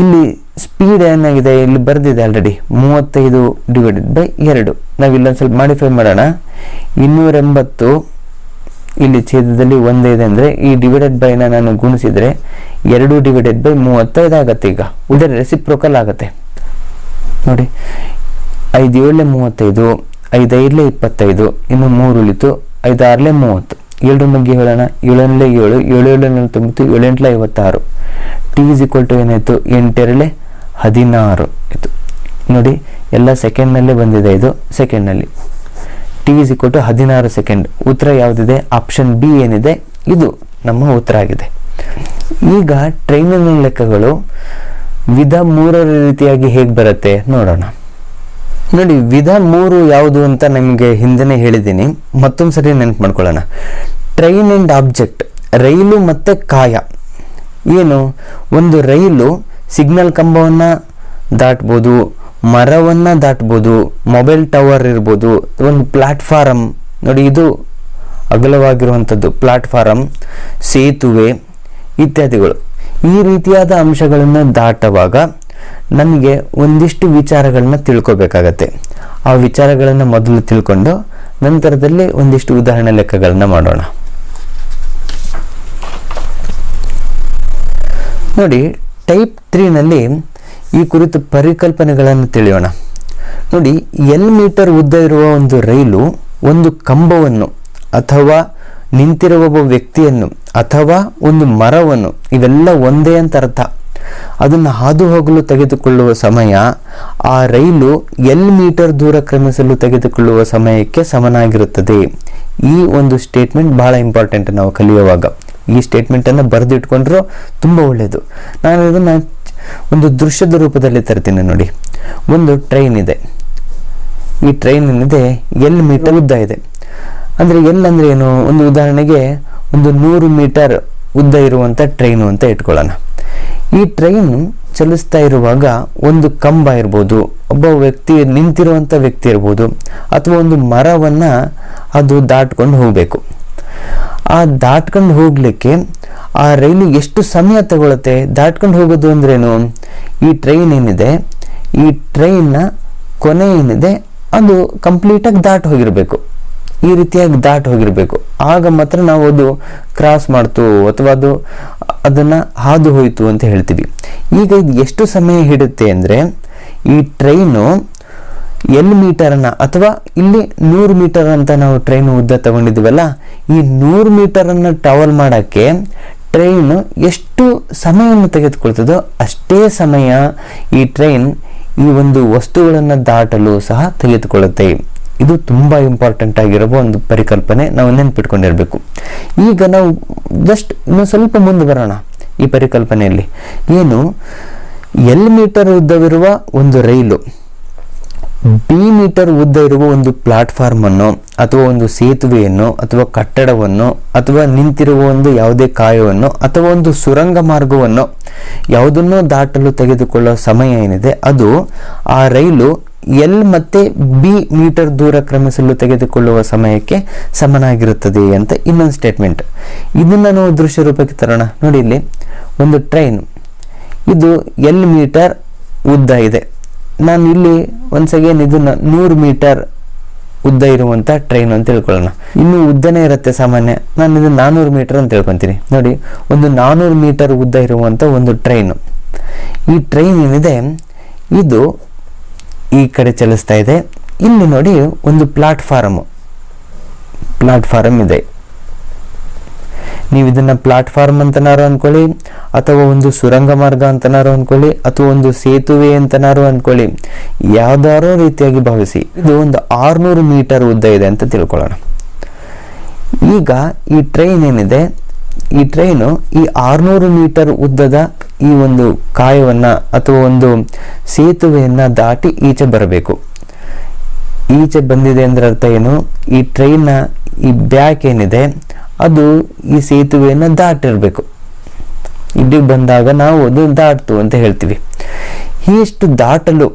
ಇಲ್ಲಿ ಸ್ಪೀಡ್ ಏನಾಗಿದೆ, ಇಲ್ಲಿ ಬರೆದಿದೆ ಆಲ್ರೆಡಿ 35 ಡಿವೈಡೆಡ್ ಬೈ 2. ನಾವು ಇಲ್ಲೊಂದು ಸ್ವಲ್ಪ ಮಾಡಿಫೈ ಮಾಡೋಣ. 280 ಇಲ್ಲಿ ಛೇದದಲ್ಲಿ ಒಂದೇ ಇದೆ ಅಂದರೆ ಈ ಡಿವೈಡೆಡ್ ಬೈನ ನಾನು ಗುಣಿಸಿದರೆ 2 ಡಿವೈಡೆಡ್ ಬೈ 35 ಆಗುತ್ತೆ. ಈಗ ಉಳಿದ ರೆಸಿಪ್ರೋಕಲ್ ಆಗುತ್ತೆ ನೋಡಿ. 5 7 35, 5 5 25, ಇನ್ನು 3 ಉಳಿತು, 5 6 30. 7 ಬಗ್ಗೆ ಹೇಳೋಣ, 7 7 7 7 90, 7 8 56. ಟಿ ಈಸ್ ಈಕ್ವಲ್ ಟು ಏನಾಯಿತು, 8 2 16 ಆಯಿತು. ನೋಡಿ, ಎಲ್ಲ ಸೆಕೆಂಡ್ನಲ್ಲೇ ಬಂದಿದೆ, ಇದು ಸೆಕೆಂಡ್ನಲ್ಲಿ. T is equal to 16 second. ಉತ್ತರ ಯಾವುದಿದೆ, ಆಪ್ಷನ್ ಬಿ ಏನಿದೆ ಇದು ನಮ್ಮ ಉತ್ತರ ಆಗಿದೆ. ಈಗ ಟ್ರೈನಿನ ಲೆಕ್ಕಗಳು ವಿಧ 3 ರೀತಿಯಾಗಿ ಹೇಗೆ ಬರುತ್ತೆ ನೋಡೋಣ. ನೋಡಿ, ವಿಧ 3 ಯಾವುದು ಅಂತ ನಿಮಗೆ ಹಿಂದೆನೇ ಹೇಳಿದ್ದೀನಿ, ಮತ್ತೊಂದು ಸರಿ ನೆನಪು ಮಾಡ್ಕೊಳ್ಳೋಣ. ಟ್ರೈನ್ ಆ್ಯಂಡ್ ಆಬ್ಜೆಕ್ಟ್, ರೈಲು ಮತ್ತು ಕಾಯ. ಏನು, ಒಂದು ರೈಲು ಸಿಗ್ನಲ್ ಕಂಬವನ್ನು ದಾಟ್ಬೋದು, ಮರವನ್ನು ದಾಟ್ಬೋದು, ಮೊಬೈಲ್ ಟವರ್ ಇರ್ಬೋದು, ಒಂದು ಪ್ಲಾಟ್ಫಾರಮ್ ನೋಡಿ, ಇದು ಅಗಲವಾಗಿರುವಂಥದ್ದು ಪ್ಲಾಟ್ಫಾರಮ್, ಸೇತುವೆ ಇತ್ಯಾದಿಗಳು. ಈ ರೀತಿಯಾದ ಅಂಶಗಳನ್ನು ದಾಟುವಾಗ ನಮಗೆ ಒಂದಿಷ್ಟು ವಿಚಾರಗಳನ್ನ ತಿಳ್ಕೊಬೇಕಾಗತ್ತೆ. ಆ ವಿಚಾರಗಳನ್ನು ಮೊದಲು ತಿಳ್ಕೊಂಡು ನಂತರದಲ್ಲಿ ಒಂದಿಷ್ಟು ಉದಾಹರಣೆ ಲೆಕ್ಕಗಳನ್ನ ಮಾಡೋಣ. ನೋಡಿ, ಟೈಪ್ 3ನಲ್ಲಿ ಈ ಕುರಿತು ಪರಿಕಲ್ಪನೆಗಳನ್ನು ತಿಳಿಯೋಣ. ನೋಡಿ, L ಮೀಟರ್ ಉದ್ದ ಇರುವ ಒಂದು ರೈಲು ಒಂದು ಕಂಬವನ್ನು ಅಥವಾ ನಿಂತಿರುವ ಒಬ್ಬ ವ್ಯಕ್ತಿಯನ್ನು ಅಥವಾ ಒಂದು ಮರವನ್ನು, ಇವೆಲ್ಲ ಒಂದೇ ಅಂತ ಅರ್ಥ, ಅದನ್ನು ಹಾದು ಹೋಗಲು ತೆಗೆದುಕೊಳ್ಳುವ ಸಮಯ ಆ ರೈಲು L ಮೀಟರ್ ದೂರ ಕ್ರಮಿಸಲು ತೆಗೆದುಕೊಳ್ಳುವ ಸಮಯಕ್ಕೆ ಸಮನಾಗಿರುತ್ತದೆ. ಈ ಒಂದು ಸ್ಟೇಟ್ಮೆಂಟ್ ಬಹಳ ಇಂಪಾರ್ಟೆಂಟ್ ನಾವು ಕಲಿಯುವಾಗ. ಈ ಸ್ಟೇಟ್ಮೆಂಟನ್ನು ಬರೆದಿಟ್ಕೊಂಡ್ರೂ ತುಂಬ ಒಳ್ಳೆಯದು. ನಾನು ಇದನ್ನು ಒಂದು ದೃಶ್ಯದ ರೂಪದಲ್ಲಿ ತರ್ತೀನಿ. ನೋಡಿ, ಒಂದು ಟ್ರೈನ್ ಇದೆ. ಈ ಟ್ರೈನ್ ಏನಿದೆ L ಮೀಟರ್ ಉದ್ದ ಇದೆ. ಅಂದರೆ L ಅಂದರೆ ಏನು, ಒಂದು ಉದಾಹರಣೆಗೆ ಒಂದು 100 ಮೀಟರ್ ಉದ್ದ ಇರುವಂಥ ಟ್ರೈನು ಅಂತ ಇಟ್ಕೊಳ್ಳೋಣ. ಈ ಟ್ರೈನ್ ಚಲಿಸ್ತಾ ಇರುವಾಗ ಒಂದು ಕಂಬ ಇರ್ಬೋದು, ಒಬ್ಬ ವ್ಯಕ್ತಿ ನಿಂತಿರುವಂಥ ವ್ಯಕ್ತಿ ಇರ್ಬೋದು, ಅಥವಾ ಒಂದು ಮರವನ್ನು ಅದು ದಾಟ್ಕೊಂಡು ಹೋಗಬೇಕು. ಆ ದಾಟ್ಕೊಂಡು ಹೋಗಲಿಕ್ಕೆ ಆ ರೈಲು ಎಷ್ಟು ಸಮಯ ತಗೊಳುತ್ತೆ? ದಾಟ್ಕೊಂಡು ಹೋಗೋದು ಅಂದ್ರೇನು, ಈ ಟ್ರೈನ್ ಏನಿದೆ, ಈ ಟ್ರೈನ್ನ ಕೊನೆ ಏನಿದೆ ಅದು ಕಂಪ್ಲೀಟಾಗಿ ದಾಟಿ ಹೋಗಿರಬೇಕು. ಈ ರೀತಿಯಾಗಿ ದಾಟಿ ಹೋಗಿರಬೇಕು. ಆಗ ಮಾತ್ರ ನಾವು ಅದು ಕ್ರಾಸ್ ಮಾಡ್ತು ಅಥವಾ ಅದನ್ನು ಹಾದು ಹೋಯಿತು ಅಂತ ಹೇಳ್ತೀವಿ. ಈಗ ಇದು ಎಷ್ಟು ಸಮಯ ಹಿಡುತ್ತೆ ಅಂದರೆ, ಈ ಟ್ರೈನು L ಮೀಟರನ್ನು ಅಥವಾ ಇಲ್ಲಿ 100 ಮೀಟರ್ ಅಂತ ನಾವು ಟ್ರೈನ್ ಉದ್ದ ತಗೊಂಡಿದ್ದೀವಲ್ಲ, ಈ 100 ಮೀಟರನ್ನು ಟ್ರಾವೆಲ್ ಮಾಡೋಕ್ಕೆ ಟ್ರೈನು ಎಷ್ಟು ಸಮಯವನ್ನು ತೆಗೆದುಕೊಳ್ತದೋ ಅಷ್ಟೇ ಸಮಯ ಈ ಟ್ರೈನ್ ಈ ಒಂದು ವಸ್ತುಗಳನ್ನು ದಾಟಲು ಸಹ ತೆಗೆದುಕೊಳ್ಳುತ್ತೆ. ಇದು ತುಂಬ ಇಂಪಾರ್ಟೆಂಟ್ ಆಗಿರುವ ಒಂದು ಪರಿಕಲ್ಪನೆ, ನಾವು ನೆನಪಿಟ್ಕೊಂಡಿರಬೇಕು. ಈಗ ನಾವು ಜಸ್ಟ್ ಇನ್ನು ಸ್ವಲ್ಪ ಮುಂದೆ ಬರೋಣ. ಈ ಪರಿಕಲ್ಪನೆಯಲ್ಲಿ ಏನು, L ಮೀಟರ್ ಉದ್ದವಿರುವ ಒಂದು ರೈಲು, B ಮೀಟರ್ ಉದ್ದ ಇರುವ ಒಂದು ಪ್ಲಾಟ್ಫಾರ್ಮ್ ಅನ್ನು ಅಥವಾ ಒಂದು ಸೇತುವೆಯನ್ನು ಅಥವಾ ಕಟ್ಟಡವನ್ನು ಅಥವಾ ನಿಂತಿರುವ ಒಂದು ಯಾವುದೇ ಕಾಯವನ್ನು ಅಥವಾ ಒಂದು ಸುರಂಗ ಮಾರ್ಗವನ್ನು ಯಾವುದನ್ನೋ ದಾಟಲು ತೆಗೆದುಕೊಳ್ಳುವ ಸಮಯ ಏನಿದೆ ಅದು ಆ ರೈಲು L ಮತ್ತೆ B ಮೀಟರ್ ದೂರ ಕ್ರಮಿಸಲು ತೆಗೆದುಕೊಳ್ಳುವ ಸಮಯಕ್ಕೆ ಸಮನಾಗಿರುತ್ತದೆ ಅಂತ ಇನ್ನೊಂದು ಸ್ಟೇಟ್ಮೆಂಟ್. ಇದನ್ನ ನಾವು ದೃಶ್ಯ ರೂಪಕ್ಕೆ ತರೋಣ. ನೋಡಿ, ಇಲ್ಲಿ ಒಂದು ಟ್ರೈನ್, ಇದು L ಮೀಟರ್ ಉದ್ದ ಇದೆ. ನಾನು ಇಲ್ಲಿ ಒನ್ಸ್ ಅಗೇನ್ ಇದನ್ನ 100 ಮೀಟರ್ ಉದ್ದ ಇರುವಂಥ ಟ್ರೈನ್ ಅಂತ ತಿಳ್ಕೊಳ್ಳೋಣ. ಇನ್ನು ಉದ್ದನೇ ಇರುತ್ತೆ ಸಾಮಾನ್ಯ, ನಾನು ಇದು 400 ಮೀಟರ್ ಅಂತ ತಿಳ್ಕೊತೀನಿ. ನೋಡಿ, ಒಂದು 400 ಮೀಟರ್ ಉದ್ದ ಇರುವಂಥ ಒಂದು ಟ್ರೈನು. ಈ ಟ್ರೈನ್ ಏನಿದೆ ಇದು ಈ ಕಡೆ ಚಲಿಸ್ತಾ ಇದೆ. ಇಲ್ಲಿ ನೋಡಿ ಒಂದು ಪ್ಲಾಟ್ಫಾರಮ್ ಇದೆ. ನೀವು ಇದನ್ನ ಪ್ಲಾಟ್ಫಾರ್ಮ್ ಅಂತನಾರು ಅನ್ಕೊಳ್ಳಿ, ಅಥವಾ ಒಂದು ಸುರಂಗ ಮಾರ್ಗ ಅಂತನಾರು ಅನ್ಕೊಳ್ಳಿ, ಅಥವಾ ಒಂದು ಸೇತುವೆ ಅಂತನಾರು ಅನ್ಕೊಳ್ಳಿ, ಯಾವ್ದಾರೋ ರೀತಿಯಾಗಿ ಭಾವಿಸಿ. ಇದು ಒಂದು 600 ಮೀಟರ್ ಉದ್ದ ಇದೆ ಅಂತ ತಿಳ್ಕೊಳ್ಳೋಣ. ಈಗ ಈ ಟ್ರೈನ್ ಏನಿದೆ, ಈ ಟ್ರೈನು ಈ 600 ಮೀಟರ್ ಉದ್ದದ ಈ ಒಂದು ಕಾಯವನ್ನ ಅಥವಾ ಒಂದು ಸೇತುವೆಯನ್ನ ದಾಟಿ ಈಚೆ ಬರಬೇಕು. ಈಚೆ ಬಂದಿದೆ ಅಂದ್ರೆ ಅರ್ಥ ಏನು, ಈ ಟ್ರೈನ್ನ ಈ ಬ್ಯಾಕ್ ಏನಿದೆ ಅದು ಈ ಸೇತುವೆಯನ್ನು ದಾಟಿರ್ಬೇಕು. ಇಲ್ಲಿಗೆ ಬಂದಾಗ ನಾವು ಅದು ದಾಟ್ತು ಅಂತ ಹೇಳ್ತೀವಿ. ಇಷ್ಟು ದಾಟಲು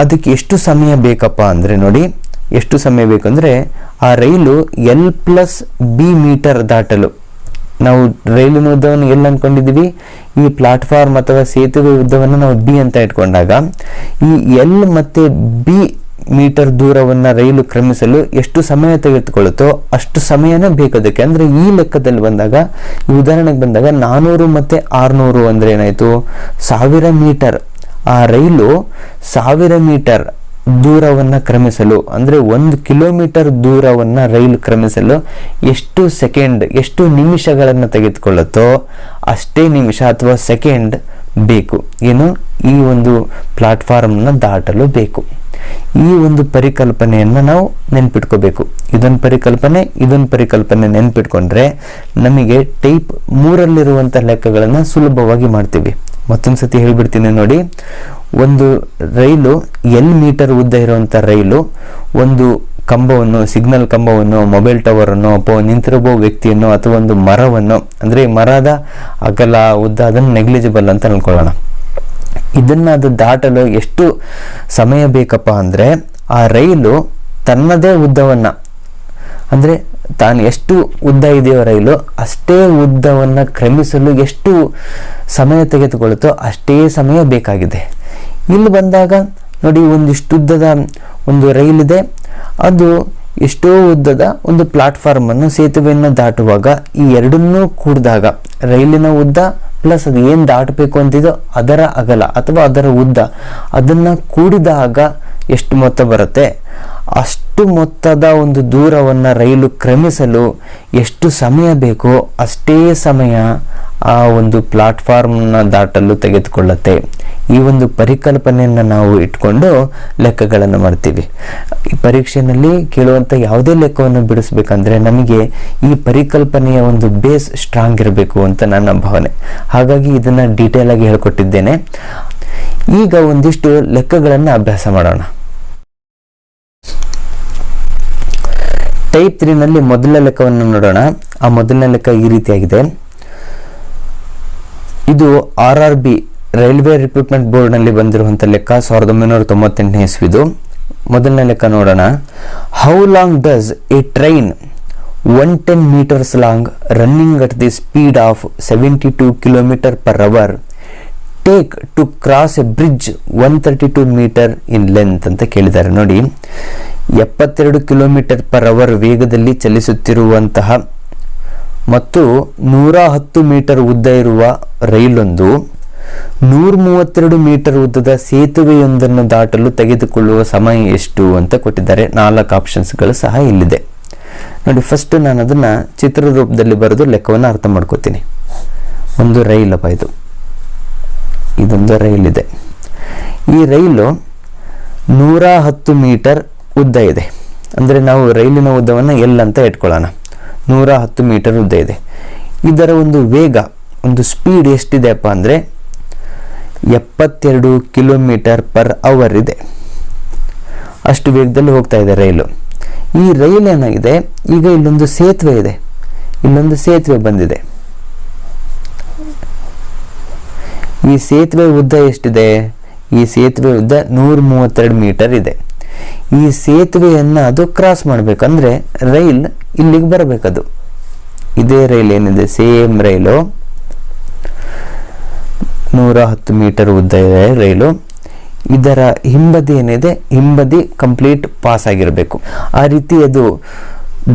ಅದಕ್ಕೆ ಎಷ್ಟು ಸಮಯ ಬೇಕಪ್ಪ ಅಂದರೆ ನೋಡಿ, ಎಷ್ಟು ಸಮಯ ಬೇಕಂದ್ರೆ ಆ ರೈಲು L+B ಮೀಟರ್ ದಾಟಲು, ನಾವು ರೈಲಿನ ಉದ್ದವನ್ನು ಎಲ್ಲಿ ಅನ್ಕೊಂಡಿದ್ದೀವಿ, ಈ ಪ್ಲಾಟ್ಫಾರ್ಮ್ ಅಥವಾ ಸೇತುವೆ ಉದ್ದವನ್ನು ನಾವು ಬಿ ಅಂತ ಇಟ್ಕೊಂಡಾಗ ಈ L ಮತ್ತು B ಮೀಟರ್ ದೂರವನ್ನ ರೈಲು ಕ್ರಮಿಸಲು ಎಷ್ಟು ಸಮಯ ತೆಗೆದುಕೊಳ್ಳುತ್ತೋ ಅಷ್ಟು ಸಮಯನೇ ಬೇಕದಕ್ಕೆ. ಅಂದ್ರೆ ಈ ಲೆಕ್ಕದಲ್ಲಿ ಬಂದಾಗ, ಈ ಉದಾಹರಣೆಗೆ ಬಂದಾಗ 400 ಮತ್ತೆ 600 ಅಂದ್ರೆ ಏನಾಯ್ತು, 1000 ಮೀಟರ್. ಆ ರೈಲು 1000 ಮೀಟರ್ ದೂರವನ್ನ ಕ್ರಮಿಸಲು, ಅಂದ್ರೆ 1 ಕಿಲೋಮೀಟರ್ ದೂರವನ್ನ ರೈಲು ಕ್ರಮಿಸಲು ಎಷ್ಟು ಸೆಕೆಂಡ್, ಎಷ್ಟು ನಿಮಿಷಗಳನ್ನು ತೆಗೆದುಕೊಳ್ಳುತ್ತೋ ಅಷ್ಟೇ ನಿಮಿಷ ಅಥವಾ ಸೆಕೆಂಡ್ ಬೇಕು. ಏನು, ಈ ಒಂದು ಪ್ಲಾಟ್ಫಾರ್ಮ್ನ ದಾಟಲು ಬೇಕು. ಈ ಒಂದು ಪರಿಕಲ್ಪನೆಯನ್ನ ನಾವು ನೆನ್ಪಿಟ್ಕೋಬೇಕು. ಇದೊಂದು ಪರಿಕಲ್ಪನೆ ನೆನ್ಪಿಟ್ಕೊಂಡ್ರೆ ನಮಗೆ ಟೈಪ್ 3ರಲ್ಲಿರುವಂತಹ ಲೆಕ್ಕಗಳನ್ನ ಸುಲಭವಾಗಿ ಮಾಡ್ತೀವಿ. ಮತ್ತೊಂದ್ಸತಿ ಹೇಳ್ಬಿಡ್ತೀನಿ ನೋಡಿ. ಒಂದು ರೈಲು L ಮೀಟರ್ ಉದ್ದ ಇರುವಂತ ರೈಲು ಒಂದು ಕಂಬವನ್ನು, ಸಿಗ್ನಲ್ ಕಂಬವನ್ನು, ಮೊಬೈಲ್ ಟವರ್ ಅನ್ನು, ಅಥವಾ ನಿಂತಿರುವ ವ್ಯಕ್ತಿಯನ್ನು, ಅಥವಾ ಒಂದು ಮರವನ್ನು, ಅಂದ್ರೆ ಮರದ ಅಗಲ ಉದ್ದ ಅದನ್ನು ನೆಗ್ಲಿಜಿಬಲ್ ಅಂತ ಅನ್ಕೊಳ್ಳೋಣ. ಇದನ್ನ ಅದು ದಾಟಲು ಎಷ್ಟು ಸಮಯ ಬೇಕಪ್ಪ ಅಂದ್ರೆ ಆ ರೈಲು ತನ್ನದೇ ಉದ್ದವನ್ನ, ಅಂದ್ರೆ ತಾನು ಎಷ್ಟು ಉದ್ದ ಇದೆಯೋ ರೈಲು ಅಷ್ಟೇ ಉದ್ದವನ್ನ ಕ್ರಮಿಸಲು ಎಷ್ಟು ಸಮಯ ತೆಗೆದುಕೊಳ್ಳುತ್ತೋ ಅಷ್ಟೇ ಸಮಯ ಬೇಕಾಗಿದೆ. ಇಲ್ಲಿ ಬಂದಾಗ ನೋಡಿ, ಒಂದಿಷ್ಟುದ್ದದ ಒಂದು ರೈಲಿದೆ, ಅದು ಎಷ್ಟೋ ಉದ್ದದ ಒಂದು ಪ್ಲಾಟ್ಫಾರ್ಮ್ ಅನ್ನು, ಸೇತುವೆಯನ್ನು ದಾಟುವಾಗ ಈ ಎರಡನ್ನೂ ಕೂಡಿದಾಗ ರೈಲಿನ ಉದ್ದ ಪ್ಲಸ್ ಅದು ಏನು ದಾಟಬೇಕು ಅಂತಿದೋ ಅದರ ಅಗಲ ಅಥವಾ ಅದರ ಉದ್ದ, ಅದನ್ನ ಕೂಡಿದಾಗ ಎಷ್ಟು ಮೊತ್ತ ಬರುತ್ತೆ, ಅಷ್ಟು ಮೊತ್ತದ ಒಂದು ದೂರವನ್ನು ರೈಲು ಕ್ರಮಿಸಲು ಎಷ್ಟು ಸಮಯ ಬೇಕೋ ಅಷ್ಟೇ ಸಮಯ ಆ ಒಂದು ಪ್ಲಾಟ್ಫಾರ್ಮ್ನ ದಾಟಲು ತೆಗೆದುಕೊಳ್ಳುತ್ತೆ. ಈ ಒಂದು ಪರಿಕಲ್ಪನೆಯನ್ನು ನಾವು ಇಟ್ಕೊಂಡು ಲೆಕ್ಕಗಳನ್ನು ಮಾಡ್ತೀವಿ. ಈ ಪರೀಕ್ಷೆಯಲ್ಲಿ ಕೇಳುವಂಥ ಯಾವುದೇ ಲೆಕ್ಕವನ್ನು ಬಿಡಿಸ್ಬೇಕಂದ್ರೆ ನಮಗೆ ಈ ಪರಿಕಲ್ಪನೆಯ ಒಂದು ಬೇಸ್ ಸ್ಟ್ರಾಂಗ್ ಇರಬೇಕು ಅಂತ ನನ್ನ ಭಾವನೆ. ಹಾಗಾಗಿ ಇದನ್ನ ಡೀಟೇಲ್ ಆಗಿ ಹೇಳ್ಕೊಟ್ಟಿದ್ದೇನೆ. ಈಗ ಒಂದಿಷ್ಟು ಲೆಕ್ಕಗಳನ್ನು ಅಭ್ಯಾಸ ಮಾಡೋಣ. ಟೈಪ್ 3ನಲ್ಲಿ ಮೊದಲ ಲೆಕ್ಕವನ್ನು ನೋಡೋಣ. ಆ ಮೊದಲನೇ ಲೆಕ್ಕ ಈ ರೀತಿಯಾಗಿದೆ. ಇದು RRB ರೈಲ್ವೆ ರಿಕ್ರೂಟ್ಮೆಂಟ್ ಬೋರ್ಡ್ ನಲ್ಲಿ ಬಂದಿರುವಂತ ಲೆಕ್ಕ, 1998ನೇ ಇಸ್ವಿದು. ಮೊದಲನೇ ಲೆಕ್ಕ ನೋಡೋಣ. How long does a train 110 meters long running at the speed of 72 km/h take to cross a bridge 132 meter in length ಅಂತ ಕೇಳಿದ್ದಾರೆ. ನೋಡಿ, 72 km/h ವೇಗದಲ್ಲಿ ಚಲಿಸುತ್ತಿರುವಂತಹ ಮತ್ತು 110 ಮೀಟರ್ ಉದ್ದ ಇರುವ ರೈಲೊಂದು 132 ಮೀಟರ್ ಉದ್ದದ ಸೇತುವೆಯೊಂದನ್ನು ದಾಟಲು ತೆಗೆದುಕೊಳ್ಳುವ ಸಮಯ ಎಷ್ಟು ಅಂತ ಕೊಟ್ಟಿದ್ದಾರೆ. 4 ಆಪ್ಷನ್ಸ್ಗಳು ಸಹ ಇಲ್ಲಿದೆ. ನೋಡಿ, ಫಸ್ಟ್ ನಾನು ಅದನ್ನ ಚಿತ್ರ ರೂಪದಲ್ಲಿ ಬರೆದು ಲೆಕ್ಕವನ್ನು ಅರ್ಥ ಮಾಡ್ಕೋತೀನಿ. ಒಂದು ರೈಲಪ್ಪ, ಇದೊಂದು ರೈಲ್ ಇದೆ. ಈ ರೈಲು 110 ಮೀಟರ್ ಉದ್ದ ಇದೆ. ಅಂದ್ರೆ ನಾವು ರೈಲಿನ ಉದ್ದವನ್ನು L ಅಂತ ಇಟ್ಕೊಳ್ಳೋಣ. 110 ಮೀಟರ್ ಉದ್ದ ಇದೆ. ಇದರ ಒಂದು ವೇಗ, ಒಂದು ಸ್ಪೀಡ್ ಎಷ್ಟಿದೆಪ್ಪ ಅಂದ್ರೆ 72 km/h ಇದೆ. ಅಷ್ಟು ವೇಗದಲ್ಲಿ ಹೋಗ್ತಾ ಇದೆ ರೈಲು. ಈ ರೈಲ್ ಏನಾಗಿದೆ, ಈಗ ಇಲ್ಲೊಂದು ಸೇತುವೆ ಇದೆ, ಇಲ್ಲೊಂದು ಸೇತುವೆ ಬಂದಿದೆ. ಈ ಸೇತುವೆ ಉದ್ದ ಎಷ್ಟಿದೆ, ಈ ಸೇತುವೆ ಉದ್ದ 132 ಮೀಟರ್ ಇದೆ. ಈ ಸೇತುವೆಯನ್ನ ಅದು ಕ್ರಾಸ್ ಮಾಡ್ಬೇಕಂದ್ರೆ ರೈಲ್ ಇಲ್ಲಿಗೆ ಬರಬೇಕದು. ಇದೇ ರೈಲ್ ಏನಿದೆ, ಸೇಮ್ ರೈಲು 110 ಮೀಟರ್ ಉದ್ದ ಇದೆ ರೈಲು. ಇದರ ಹಿಂಬದಿ ಏನಿದೆ, ಹಿಂಬದಿ ಕಂಪ್ಲೀಟ್ ಪಾಸ್ ಆಗಿರಬೇಕು. ಆ ರೀತಿ ಅದು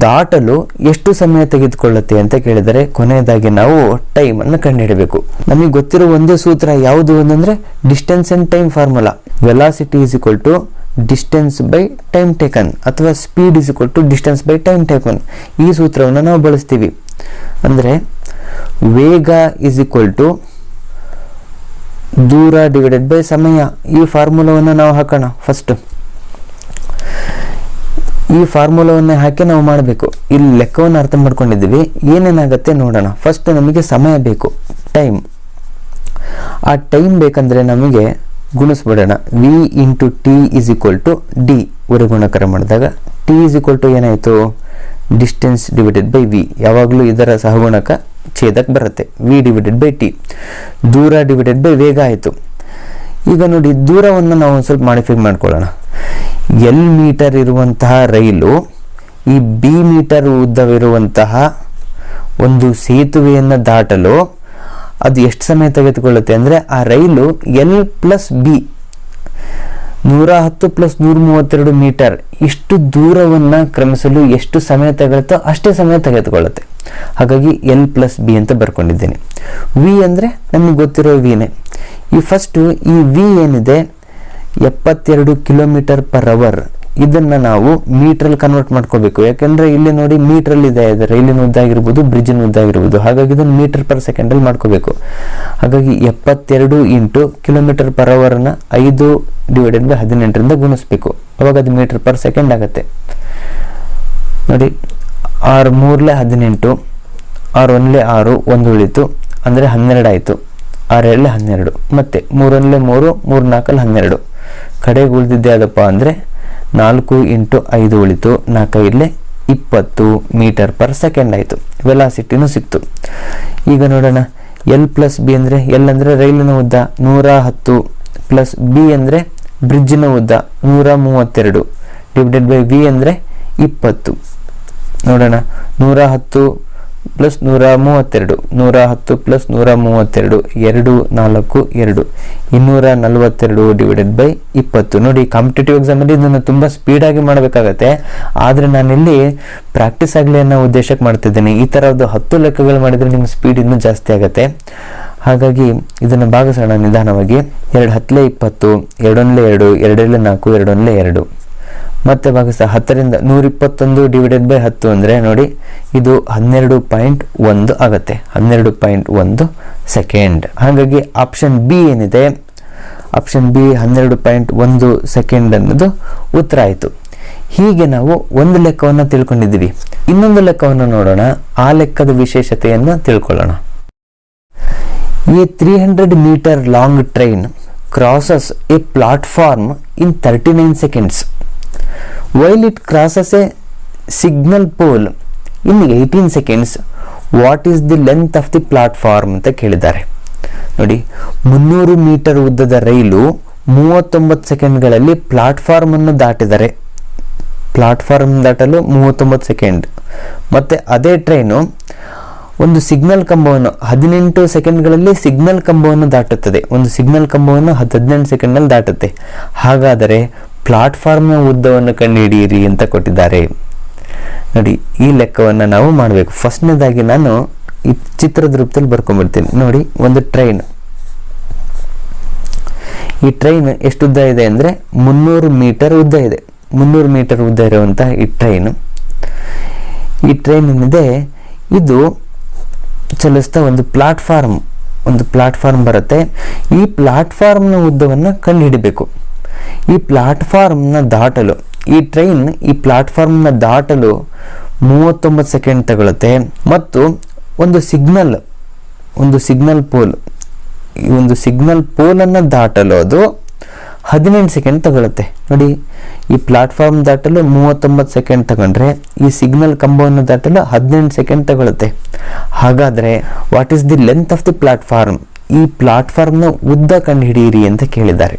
ದಾಟಲು ಎಷ್ಟು ಸಮಯ ತೆಗೆದುಕೊಳ್ಳುತ್ತೆ ಅಂತ ಕೇಳಿದರೆ ಕೊನೆಯದಾಗಿ ನಾವು ಟೈಮ್ ಅನ್ನು ಕಂಡುಹಿಡಬೇಕು. ನಮಗೆ ಗೊತ್ತಿರೋ ಒಂದೇ ಸೂತ್ರ ಯಾವುದು ಅಂತಂದ್ರೆ distance and time formula. Velocity is equal to distance by time taken ಅಥವಾ speed is equal to distance by time taken. ಈ ಸೂತ್ರವನ್ನು ನಾವು ಬಳಸ್ತೀವಿ. ಅಂದರೆ ವೇಗ ಈಸ್ ಈಕ್ವಲ್ ಟು ದೂರ ಡಿವೈಡೆಡ್ ಬೈ ಸಮಯ. ಈ ಫಾರ್ಮುಲಾವನ್ನು ನಾವು ಹಾಕೋಣ. ಫಸ್ಟ್ ಈ ಫಾರ್ಮುಲಾವನ್ನು ಹಾಕಿ ನಾವು ಮಾಡಬೇಕು. ಇಲ್ಲಿ ಲೆಕ್ಕವನ್ನು ಅರ್ಥ ಮಾಡ್ಕೊಂಡಿದ್ದೀವಿ. ಏನೇನಾಗುತ್ತೆ ನೋಡೋಣ. ಫಸ್ಟ್ ನಮಗೆ ಸಮಯ ಬೇಕು, ಟೈಮ್. ಆ ಟೈಮ್ ಬೇಕಂದ್ರೆ ನಮಗೆ ಗುಣಿಸ್ಬಿಡೋಣ. V into T is equal to D ಉರೆ ಗುಣಾಕಾರ ಮಾಡಿದಾಗ ಟಿ ಈಸ್ ಈಕ್ವಲ್ ಟು ಏನಾಯಿತು, ಡಿಸ್ಟೆನ್ಸ್ ಡಿವೈಡೆಡ್ ಬೈ ವಿ. ಯಾವಾಗಲೂ ಇದರ ಸಹಗುಣಕ ಛೇದಕ್ಕೆ ಬರುತ್ತೆ. ವಿ ಡಿವೈಡೆಡ್ ಬೈ ಟಿ, ದೂರ ಡಿವೈಡೆಡ್ ಬೈ ವೇಗ ಆಯಿತು. ಈಗ ನೋಡಿ, ದೂರವನ್ನು ನಾವು ಒಂದು ಸ್ವಲ್ಪ ಮಾಡಿಫೈ ಮಾಡ್ಕೊಳ್ಳೋಣ. ಎಲ್ ಮೀಟರ್ ಇರುವಂತಹ ರೈಲು ಈ ಬಿ ಮೀಟರ್ ಉದ್ದವಿರುವಂತಹ ಒಂದು ಸೇತುವೆಯನ್ನು ದಾಟಲು ಅದು ಎಷ್ಟು ಸಮಯ ತೆಗೆದುಕೊಳ್ಳುತ್ತೆ ಅಂದರೆ, ಆ ರೈಲು L plus B 110 plus 132 metre ಇಷ್ಟು ದೂರವನ್ನು ಕ್ರಮಿಸಲು ಎಷ್ಟು ಸಮಯ ತಗೊಳುತ್ತೋ ಅಷ್ಟೇ ಸಮಯ ತೆಗೆದುಕೊಳ್ಳುತ್ತೆ. ಹಾಗಾಗಿ ಎಲ್ ಪ್ಲಸ್ ಬಿ ಅಂತ ಬರ್ಕೊಂಡಿದ್ದೇನೆ. ವಿ ಅಂದರೆ ನಮಗೆ ಗೊತ್ತಿರೋ ವಿನೇ. ಈ ಫಸ್ಟು ಈ ವಿ ಏನಿದೆ 72 ಕಿಲೋಮೀಟರ್ ಪರ್ ಅವರ್, ಇದನ್ನು ನಾವು ಮೀಟ್ರಲ್ಲಿ ಕನ್ವರ್ಟ್ ಮಾಡ್ಕೋಬೇಕು. ಯಾಕೆಂದರೆ ಇಲ್ಲಿ ನೋಡಿ ಮೀಟ್ರಲ್ಲಿ ಇದೆ, ರೈಲಿನ ಉದ್ದ ಆಗಿರ್ಬೋದು, ಬ್ರಿಡ್ಜಿನ ಉದ್ದ ಆಗಿರ್ಬೋದು. ಹಾಗಾಗಿ ಇದನ್ನು ಮೀಟರ್ ಪರ್ ಸೆಕೆಂಡಲ್ಲಿ ಮಾಡ್ಕೋಬೇಕು. ಹಾಗಾಗಿ 72 ಇಂಟು ಕಿಲೋಮೀಟರ್ ಪರ್ ಅವರ್ನ 5 ಡಿವೈಡೆಡ್ ಬೈ 18ರಿಂದ ಗುಣಿಸ್ಬೇಕು. ಅವಾಗ ಅದು ಮೀಟರ್ ಪರ್ ಸೆಕೆಂಡ್ ಆಗುತ್ತೆ. ನೋಡಿ 6 3 18, 6 1 6, 1 ಉಳಿತು ಅಂದರೆ 12 ಆಯಿತು. 6 2 12, ಮತ್ತೆ 3 1 3, 3 4 12. ಕಡೆಗೆ ಉಳಿದಿದ್ದೆ ಯಾವುದಪ್ಪ ಅಂದರೆ 4 ಇಂಟು 5 ಉಳಿತು, 4 5 20 ಮೀಟರ್ ಪರ್ ಸೆಕೆಂಡ್ ಆಯಿತು. ವೆಲಾಸಿಟಿನೂ ಸಿಕ್ತು. ಈಗ ನೋಡೋಣ, ಎಲ್ ಪ್ಲಸ್ ಬಿ ಅಂದರೆ, ಎಲ್ ಅಂದರೆ ರೈಲಿನ ಉದ್ದ 110 ಪ್ಲಸ್ ಬಿ ಅಂದರೆ ಬ್ರಿಡ್ಜಿನ ಉದ್ದ 132 ಡಿವೈಡೆಡ್ ಬೈ ವಿ ಅಂದರೆ 20. ನೋಡೋಣ, 110 ಪ್ಲಸ್ 132, 110 ಪ್ಲಸ್ 132, 2 4 2, 242 ಡಿವೈಡೆಡ್ ಬೈ 20. ನೋಡಿ, ಕಾಂಪಿಟೇಟಿವ್ ಎಕ್ಸಾಮಲ್ಲಿ ಇದನ್ನು ತುಂಬ ಸ್ಪೀಡಾಗಿ ಮಾಡಬೇಕಾಗತ್ತೆ. ಆದರೆ ನಾನಿಲ್ಲಿ ಪ್ರಾಕ್ಟೀಸ್ ಆಗಲಿ ಅನ್ನೋ ಉದ್ದೇಶಕ್ಕೆ ಮಾಡ್ತಿದ್ದೇನೆ. ಈ ಥರದ್ದು 10 ಲೆಕ್ಕಗಳು ಮಾಡಿದರೆ ನಿಮ್ಮ ಸ್ಪೀಡ್ ಇನ್ನೂ ಜಾಸ್ತಿ ಆಗುತ್ತೆ. ಹಾಗಾಗಿ ಇದನ್ನು ಭಾಗಿಸೋಣ ನಿಧಾನವಾಗಿ. 2 10 20, 2 1 2, 2 4, 2 1 2. ಮತ್ತೆ ಭಾಗಿಸ 10ರಿಂದ 121 ಡಿವೈಡೆಡ್ ಬೈ 10 ಅಂದರೆ ನೋಡಿ ಇದು 12.1 ಆಗುತ್ತೆ. 12.1 ಸೆಕೆಂಡ್. ಹಾಗಾಗಿ ಆಪ್ಷನ್ ಬಿ ಏನಿದೆ, ಆಪ್ಷನ್ ಬಿ 12.1 ಸೆಕೆಂಡ್ ಅನ್ನೋದು ಉತ್ತರ ಆಯಿತು. ಹೀಗೆ ನಾವು ಒಂದು ಲೆಕ್ಕವನ್ನು ತಿಳ್ಕೊಂಡಿದ್ದೀವಿ. ಇನ್ನೊಂದು ಲೆಕ್ಕವನ್ನು ನೋಡೋಣ. ಆ ಲೆಕ್ಕದ ವಿಶೇಷತೆಯನ್ನು ತಿಳ್ಕೊಳ್ಳೋಣ. ಈ 300 metre long train crosses a platform in 39 seconds. While it crosses a signal pole in 18 seconds, what is the length of the platform ಅಂತ ಕೇಳಿದ್ದಾರೆ. ನೋಡಿ, 300 ಮೀಟರ್ ಉದ್ದದ ರೈಲು 39 ಸೆಕೆಂಡ್ಗಳಲ್ಲಿ ಪ್ಲಾಟ್ಫಾರ್ಮ್ ಅನ್ನು ದಾಟಿದ್ದಾರೆ. ಪ್ಲಾಟ್ಫಾರ್ಮ್ ದಾಟಲು 39 ಸೆಕೆಂಡ್. ಮತ್ತೆ ಅದೇ ಟ್ರೈನು ಒಂದು ಸಿಗ್ನಲ್ ಕಂಬವನ್ನು 18 ಸೆಕೆಂಡ್ಗಳಲ್ಲಿ ಸಿಗ್ನಲ್ ಕಂಬವನ್ನು ದಾಟುತ್ತದೆ. ಒಂದು ಸಿಗ್ನಲ್ ಕಂಬವನ್ನು 18 ಸೆಕೆಂಡ್ನಲ್ಲಿ ದಾಟುತ್ತೆ. ಹಾಗಾದರೆ ಪ್ಲಾಟ್ಫಾರ್ಮ್ನ ಉದ್ದವನ್ನು ಕಂಡುಹಿಡಿಯಿರಿ ಅಂತ ಕೊಟ್ಟಿದ್ದಾರೆ. ನೋಡಿ, ಈ ಲೆಕ್ಕವನ್ನು ನಾವು ಮಾಡಬೇಕು. ಫಸ್ಟ್ನೇದಾಗಿ ನಾನು ಈ ಚಿತ್ರದ ರೂಪದಲ್ಲಿ ಬರ್ಕೊಂಡ್ಬಿಡ್ತೀನಿ. ನೋಡಿ, ಒಂದು ಟ್ರೈನ್. ಈ ಟ್ರೈನ್ ಎಷ್ಟು ಉದ್ದ ಇದೆ ಅಂದರೆ 300 ಮೀಟರ್ ಉದ್ದ ಇದೆ. 300 ಮೀಟರ್ ಉದ್ದ ಇರುವಂತಹ ಈ ಟ್ರೈನ್ ಏನಿದೆ ಇದು ಚಲಿಸ್ತಾ ಒಂದು ಪ್ಲಾಟ್ಫಾರ್ಮ್ ಬರುತ್ತೆ. ಈ ಪ್ಲಾಟ್ಫಾರ್ಮ್ನ ಉದ್ದವನ್ನು ಕಂಡುಹಿಡಬೇಕು. ಈ ಪ್ಲಾಟ್ಫಾರ್ಮ್ನ ದಾಟಲು ಈ ಟ್ರೈನ್ ಈ ಪ್ಲಾಟ್ಫಾರ್ಮ್ನ ದಾಟಲು 39 ಸೆಕೆಂಡ್ ತಗೊಳುತ್ತೆ. ಮತ್ತು ಒಂದು ಸಿಗ್ನಲ್ ಪೋಲನ್ನು ದಾಟಲು ಅದು 18 ಸೆಕೆಂಡ್ ತಗೊಳುತ್ತೆ. ನೋಡಿ, ಈ ಪ್ಲಾಟ್ಫಾರ್ಮ್ ದಾಟಲು 39 ಸೆಕೆಂಡ್ ತಗೊಂಡ್ರೆ ಈ ಸಿಗ್ನಲ್ ಕಂಬವನ್ನು ದಾಟಲು 18 ಸೆಕೆಂಡ್ ತಗೊಳುತ್ತೆ. ಹಾಗಾದರೆ what is the length of the platform? ಈ ಪ್ಲಾಟ್ಫಾರ್ಮ್ನ ಉದ್ದ ಕಂಡುಹಿಡಿಯಿರಿ ಅಂತ ಕೇಳಿದ್ದಾರೆ.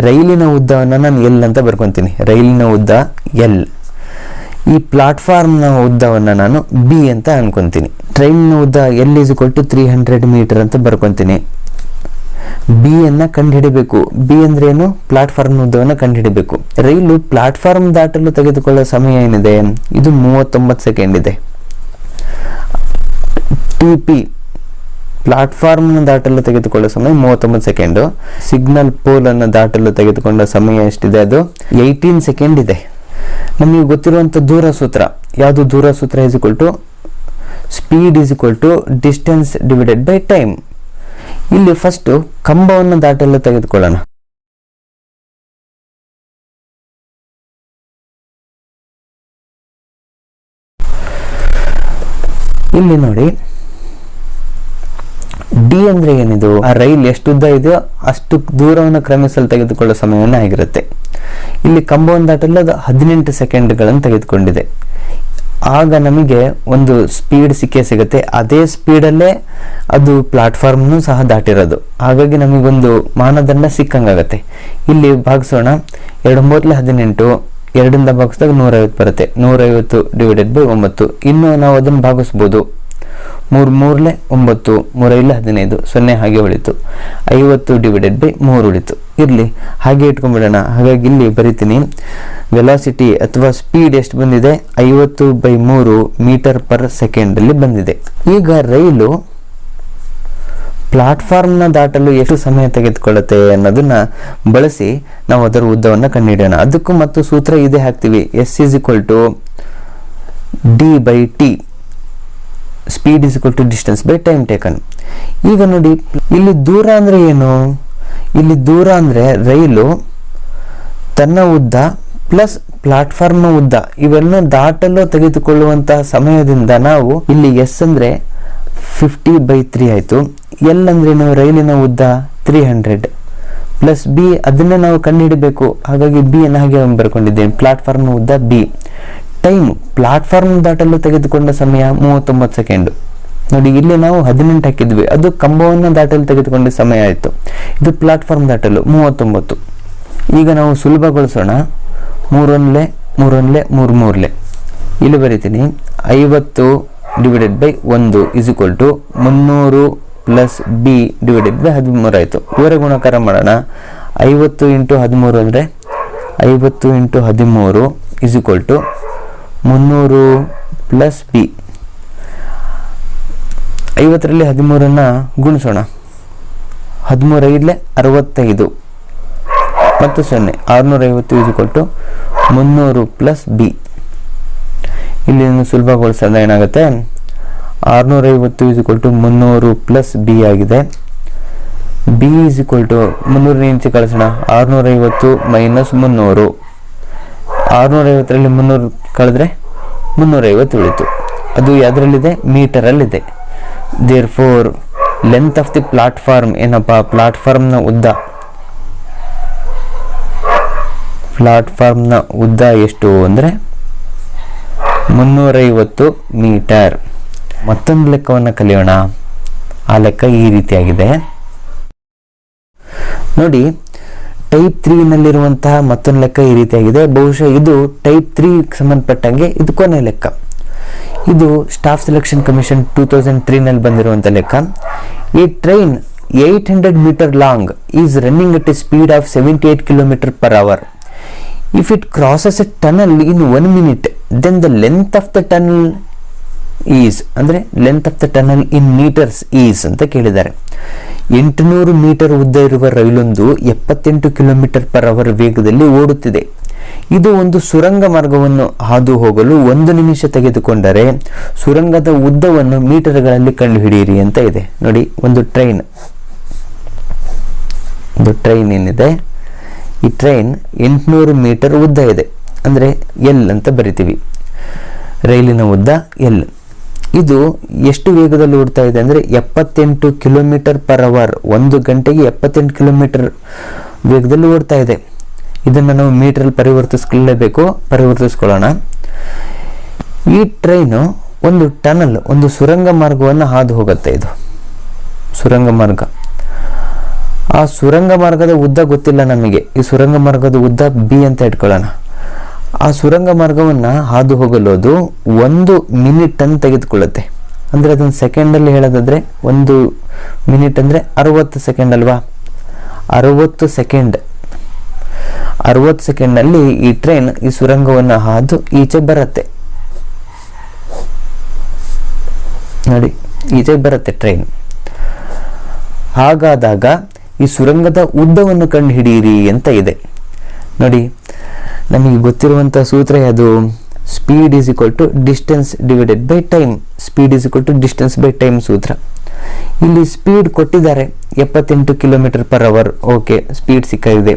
ರೈಲಿನ ಉದ್ದವನ್ನು ನಾನು ಎಲ್ ಅಂತ ಬರ್ಕೊತೀನಿ. ರೈಲಿನ ಉದ್ದ ಎಲ್. ಈ ಪ್ಲಾಟ್ಫಾರ್ಮ್ನ ಉದ್ದವನ್ನು ನಾನು ಬಿ ಅಂತ ಅನ್ಕೊಂತೀನಿ. ಟ್ರೈನ್ನ ಉದ್ದ L is equal to 300 metre ಅಂತ ಬರ್ಕೊತೀನಿ. ಬಿ ಅನ್ನ ಕಂಡುಹಿಡಿಬೇಕು. ಬಿ ಅಂದ್ರೆ ಏನು? ಪ್ಲಾಟ್ಫಾರ್ಮ್ ಉದ್ದವನ್ನು ಕಂಡುಹಿಡಿಬೇಕು. ರೈಲು ಪ್ಲಾಟ್ಫಾರ್ಮ್ ದಾಟಲು ತೆಗೆದುಕೊಳ್ಳುವ ಸಮಯ ಏನಿದೆ? ಇದು 39 ಸೆಕೆಂಡ್ ಇದೆ. ಟಿ.ಪಿ ಪ್ಲಾಟ್ಫಾರ್ಮ್ ದಾಟಲು ತೆಗೆದುಕೊಳ್ಳುವ ಸಮಯ 39 ಸೆಕೆಂಡ್. ಸಿಗ್ನಲ್ ಪೋಲ್ ಅನ್ನು ದಾಟಲು ತೆಗೆದುಕೊಂಡ ಸಮಯ ಎಷ್ಟಿದೆ? ಅದು 18 ಸೆಕೆಂಡ್ ಇದೆ. ನಮಗೆ ಗೊತ್ತಿರುವಂತ ದೂರ ಸೂತ್ರ ಯಾವುದು? ದೂರ ಸೂತ್ರ is equal to speed is equal to distance divided by time. ಇಲ್ಲಿ ಫಸ್ಟ್ ಕಂಬವನ್ನು ದಾಟಲು ತೆಗೆದುಕೊಳ್ಳೋಣ. ಇಲ್ಲಿ ನೋಡಿ, ಡಿ ಅಂದ್ರೆ ಏನಿದು? ಆ ರೈಲ್ ಎಷ್ಟು ಉದ್ದ ಇದೆಯೋ ಅಷ್ಟು ದೂರವನ್ನು ಕ್ರಮಿಸಲು ತೆಗೆದುಕೊಳ್ಳುವ ಸಮಯವನ್ನ ಆಗಿರುತ್ತೆ. ಇಲ್ಲಿ ಕಂಬವನ್ನು ದಾಟಲು ಅದು 18 ಸೆಕೆಂಡ್ಗಳನ್ನು ತೆಗೆದುಕೊಂಡಿದೆ. ಆಗ ನಮಗೆ ಒಂದು ಸ್ಪೀಡ್ ಸಿಗುತ್ತೆ. ಅದೇ ಸ್ಪೀಡಲ್ಲೇ ಅದು ಪ್ಲಾಟ್ಫಾರ್ಮ್ನು ಸಹ ದಾಟಿರೋದು. ಹಾಗಾಗಿ ನಮಗೊಂದು ಮಾನದಂಡ ಸಿಕ್ಕಂಗಾಗತ್ತೆ. ಇಲ್ಲಿ ಭಾಗಿಸೋಣ. 2×18, 2ರಿಂದ ಭಾಗಿಸಿದಾಗ 150 ಬರುತ್ತೆ. 150 ಡಿವೈಡೆಡ್ ಬೈ 9. ಇನ್ನು ನಾವು ಅದನ್ನು ಭಾಗಿಸ್ಬೋದು. 3×3 9, 3×5 15, 0 ಹಾಗೆ ಉಳಿತು. 50 ಡಿವೈಡೆಡ್ ಬೈ 3 ಉಳಿತು. ಇರ್ಲಿ, ಹಾಗೆ ಇಟ್ಕೊಂಡ್ಬಿಡೋಣ. ಹಾಗಾಗಿ ಇಲ್ಲಿ ಬರಿತೀನಿ, ವೆಲಾಸಿಟಿ ಅಥವಾ ಸ್ಪೀಡ್ ಎಷ್ಟು ಬಂದಿದೆ? 50/3 ಮೀಟರ್ ಪರ್ ಸೆಕೆಂಡ್ ಅಲ್ಲಿ ಬಂದಿದೆ. ಈಗ ರೈಲು ಪ್ಲಾಟ್ಫಾರ್ಮ್ನ ದಾಟಲು ಎಷ್ಟು ಸಮಯ ತೆಗೆದುಕೊಳ್ಳುತ್ತೆ ಅನ್ನೋದನ್ನ ಬಳಸಿ ನಾವು ಅದರ ಉದ್ದವನ್ನು ಕಂಡುಹಿಡಿಯೋಣ. ಅದಕ್ಕೂ ಮತ್ತು ಸೂತ್ರ ಇದೇ ಹಾಕ್ತೀವಿ, S is equal to D/T, speed is equal to distance by time taken. ಈಗ ನೋಡಿ, ಇಲ್ಲಿ ದೂರ ಅಂದ್ರೆ ಏನು? ಇಲ್ಲಿ ದೂರ ಅಂದ್ರೆ ರೈಲು ತನ್ನ ಉದ್ದ ಪ್ಲಸ್ ಪ್ಲಾಟ್ಫಾರ್ಮ್ ಉದ್ದ ಇವೆಲ್ಲ ದಾಟಲು ತೆಗೆದುಕೊಳ್ಳುವಂತಹ ಸಮಯದಿಂದ ನಾವು ಇಲ್ಲಿ ಎಸ್ ಅಂದ್ರೆ 50/3 ಆಯ್ತು. ಎಲ್ ಅಂದ್ರೆ ನಾವು ರೈಲಿನ ಉದ್ದ 300 ಪ್ಲಸ್ ಬಿ, ಅದನ್ನೇ ನಾವು ಕಂಡುಹಿಡಬೇಕು. ಹಾಗಾಗಿ ಬಿ ಅನ್ನು ಹಾಗೆ ಬರ್ಕೊಂಡಿದ್ದೇನೆ. ಪ್ಲಾಟ್ಫಾರ್ಮ್ ಉದ್ದ ಬಿ. ಟೈಮ್ ಪ್ಲಾಟ್ಫಾರ್ಮ್ ದಾಟಲು ತೆಗೆದುಕೊಂಡ ಸಮಯ 39 ಸೆಕೆಂಡ್. ನೋಡಿ, ಇಲ್ಲಿ ನಾವು 18 ಹಾಕಿದ್ವಿ, ಅದು ಕಂಬವನ್ನು ದಾಟಲು ತೆಗೆದುಕೊಂಡ ಸಮಯ ಆಯಿತು. ಇದು ಪ್ಲಾಟ್ಫಾರ್ಮ್ ದಾಟಲು 39. ಈಗ ನಾವು ಸುಲಭಗೊಳಿಸೋಣ. 3×3 ಇಲ್ಲಿ ಬರೀತೀನಿ, 50 divided by 1 is equal to 300 plus B divided by 13 ಆಯಿತು. ಇವರ ಗುಣಾಕಾರ ಮಾಡೋಣ. 50 × 13 ಅಂದರೆ 50 × 13 is equal to 300 plus B. 50ರಲ್ಲಿ 13 ಗುಣಿಸೋಣ. 13×5 65 ಮತ್ತು 0, 650 is equal to 300 plus B. ಇಲ್ಲಿ ಸುಲಭಗೊಳಿಸೋಣ. ಏನಾಗುತ್ತೆ? 650 is equal to 300 plus B ಆಗಿದೆ. ಬಿ ಇಸ್ ಈಕ್ವಲ್ ಟು 300 ಇಂಚು ಕಳಿಸೋಣ. 650 ಮೈನಸ್ 300. 650ರಲ್ಲಿ 300 ಕಳೆದ್ರೆ 350 ಉಳಿತು. ಅದು ಯಾವುದರಲ್ಲಿದೆ? ಮೀಟರಲ್ಲಿದೆ. Therefore length of the platform ಏನಪ್ಪ? ಪ್ಲಾಟ್ಫಾರ್ಮ್ನ ಉದ್ದ. ಪ್ಲಾಟ್ಫಾರ್ಮ್ನ ಉದ್ದ ಎಷ್ಟು ಅಂದರೆ 350 ಮೀಟರ್. ಮತ್ತೊಂದು ಲೆಕ್ಕವನ್ನು ಕಲಿಯೋಣ. ಆ ಲೆಕ್ಕ ಈ ರೀತಿಯಾಗಿದೆ ನೋಡಿ. ಟೈಪ್ 3 ನಲ್ಲಿರುವಂತಹ ಮತ್ತೊಂದು ಲೆಕ್ಕ ಈ ರೀತಿಯಾಗಿದೆ. ಬಹುಶಃ ಇದು ಟೈಪ್ 3 ಸಂಬಂಧಪಟ್ಟಂಗೆ ಇದು ಕೊನೆ ಲೆಕ್ಕ. ಇದು ಸ್ಟಾಫ್ ಸೆಲೆಕ್ಷನ್ ಕಮಿಷನ್ 2003 ನಲ್ಲಿ ಬಂದಿರುವಂತಹ ಲೆಕ್ಕ. ಈ train 800 meter long is running at a speed of 78 km/h. If it crosses a tunnel in 1 minute, then the length of the tunnel is, ಅಂದ್ರೆ length of the tunnel in metres is ಅಂತ ಕೇಳಿದ್ದಾರೆ. 800 metre ಉದ್ದ ಇರುವ ರೈಲೊಂದು 78 km/h ವೇಗದಲ್ಲಿ ಓಡುತ್ತಿದೆ. ಇದು ಒಂದು ಸುರಂಗ ಮಾರ್ಗವನ್ನು ಹಾದು ಹೋಗಲು 1 ನಿಮಿಷ ತೆಗೆದುಕೊಂಡರೆ ಸುರಂಗದ ಉದ್ದವನ್ನು ಮೀಟರ್ಗಳಲ್ಲಿ ಕಂಡುಹಿಡಿಯಿರಿ ಅಂತ ಇದೆ. ನೋಡಿ, ಒಂದು ಟ್ರೈನ್ ಏನಿದೆ, ಈ ಟ್ರೈನ್ 800 ಮೀಟರ್ ಉದ್ದ ಇದೆ, ಅಂದ್ರೆ ಎಲ್ ಅಂತ ಬರಿತೀವಿ. ರೈಲಿನ ಉದ್ದ ಎಲ್. ಇದು ಎಷ್ಟು ವೇಗದಲ್ಲಿ ಓಡ್ತಾ ಇದೆ ಅಂದ್ರೆ 78 km/h. 1 ಗಂಟೆಗೆ 78 ಕಿಲೋಮೀಟರ್ ವೇಗದಲ್ಲಿ ಓಡ್ತಾ ಇದೆ. ಇದನ್ನು ನಾವು ಮೀಟರ್ ಪರಿವರ್ತಿಸ್ಕೊಳ್ಳೋಣ. ಈ ಟ್ರೈನು ಒಂದು ಟನಲ್, ಒಂದು ಸುರಂಗ ಮಾರ್ಗವನ್ನು ಹಾದು ಹೋಗುತ್ತೆ. ಇದು ಸುರಂಗ ಮಾರ್ಗ. ಆ ಸುರಂಗ ಮಾರ್ಗದ ಉದ್ದ ಗೊತ್ತಿಲ್ಲ ನಮಗೆ. ಈ ಸುರಂಗ ಮಾರ್ಗದ ಉದ್ದ ಬಿ ಅಂತ ಇಟ್ಕೊಳ್ಳೋಣ. ಆ ಸುರಂಗ ಮಾರ್ಗವನ್ನ ಹಾದು ಹೋಗಲು ಅದು 1 ಮಿನಿಟ್ ಅನ್ನು ತೆಗೆದುಕೊಳ್ಳುತ್ತೆ. ಅಂದ್ರೆ ಅದನ್ನ ಸೆಕೆಂಡ್ ಅಲ್ಲಿ ಹೇಳೋದಾದ್ರೆ 1 ಮಿನಿಟ್ ಅಂದ್ರೆ 60 ಸೆಕೆಂಡ್ ಅಲ್ವಾ? 60 ಸೆಕೆಂಡ್ನಲ್ಲಿ ಈ ಟ್ರೈನ್ ಈ ಸುರಂಗವನ್ನು ಹಾದು ಈಚೆ ಬರುತ್ತೆ ನೋಡಿ, ಈಚೆ ಬರುತ್ತೆ ಟ್ರೈನ್. ಹಾಗಾದಾಗ ಈ ಸುರಂಗದ ಉದ್ದವನ್ನು ಕಂಡು ಹಿಡಿಯಿರಿ ಅಂತ ಇದೆ ನೋಡಿ. ನಮಗೆ ಗೊತ್ತಿರುವಂತಹ ಸೂತ್ರ ಅದು speed is equal to distance divided by time. Speed is equal to distance by time ಸೂತ್ರ. ಇಲ್ಲಿ ಸ್ಪೀಡ್ ಕೊಟ್ಟಿದ್ದಾರೆ 78 km/h. ಓಕೆ, ಸ್ಪೀಡ್ ಸಿಕ್ಕಿದೆ.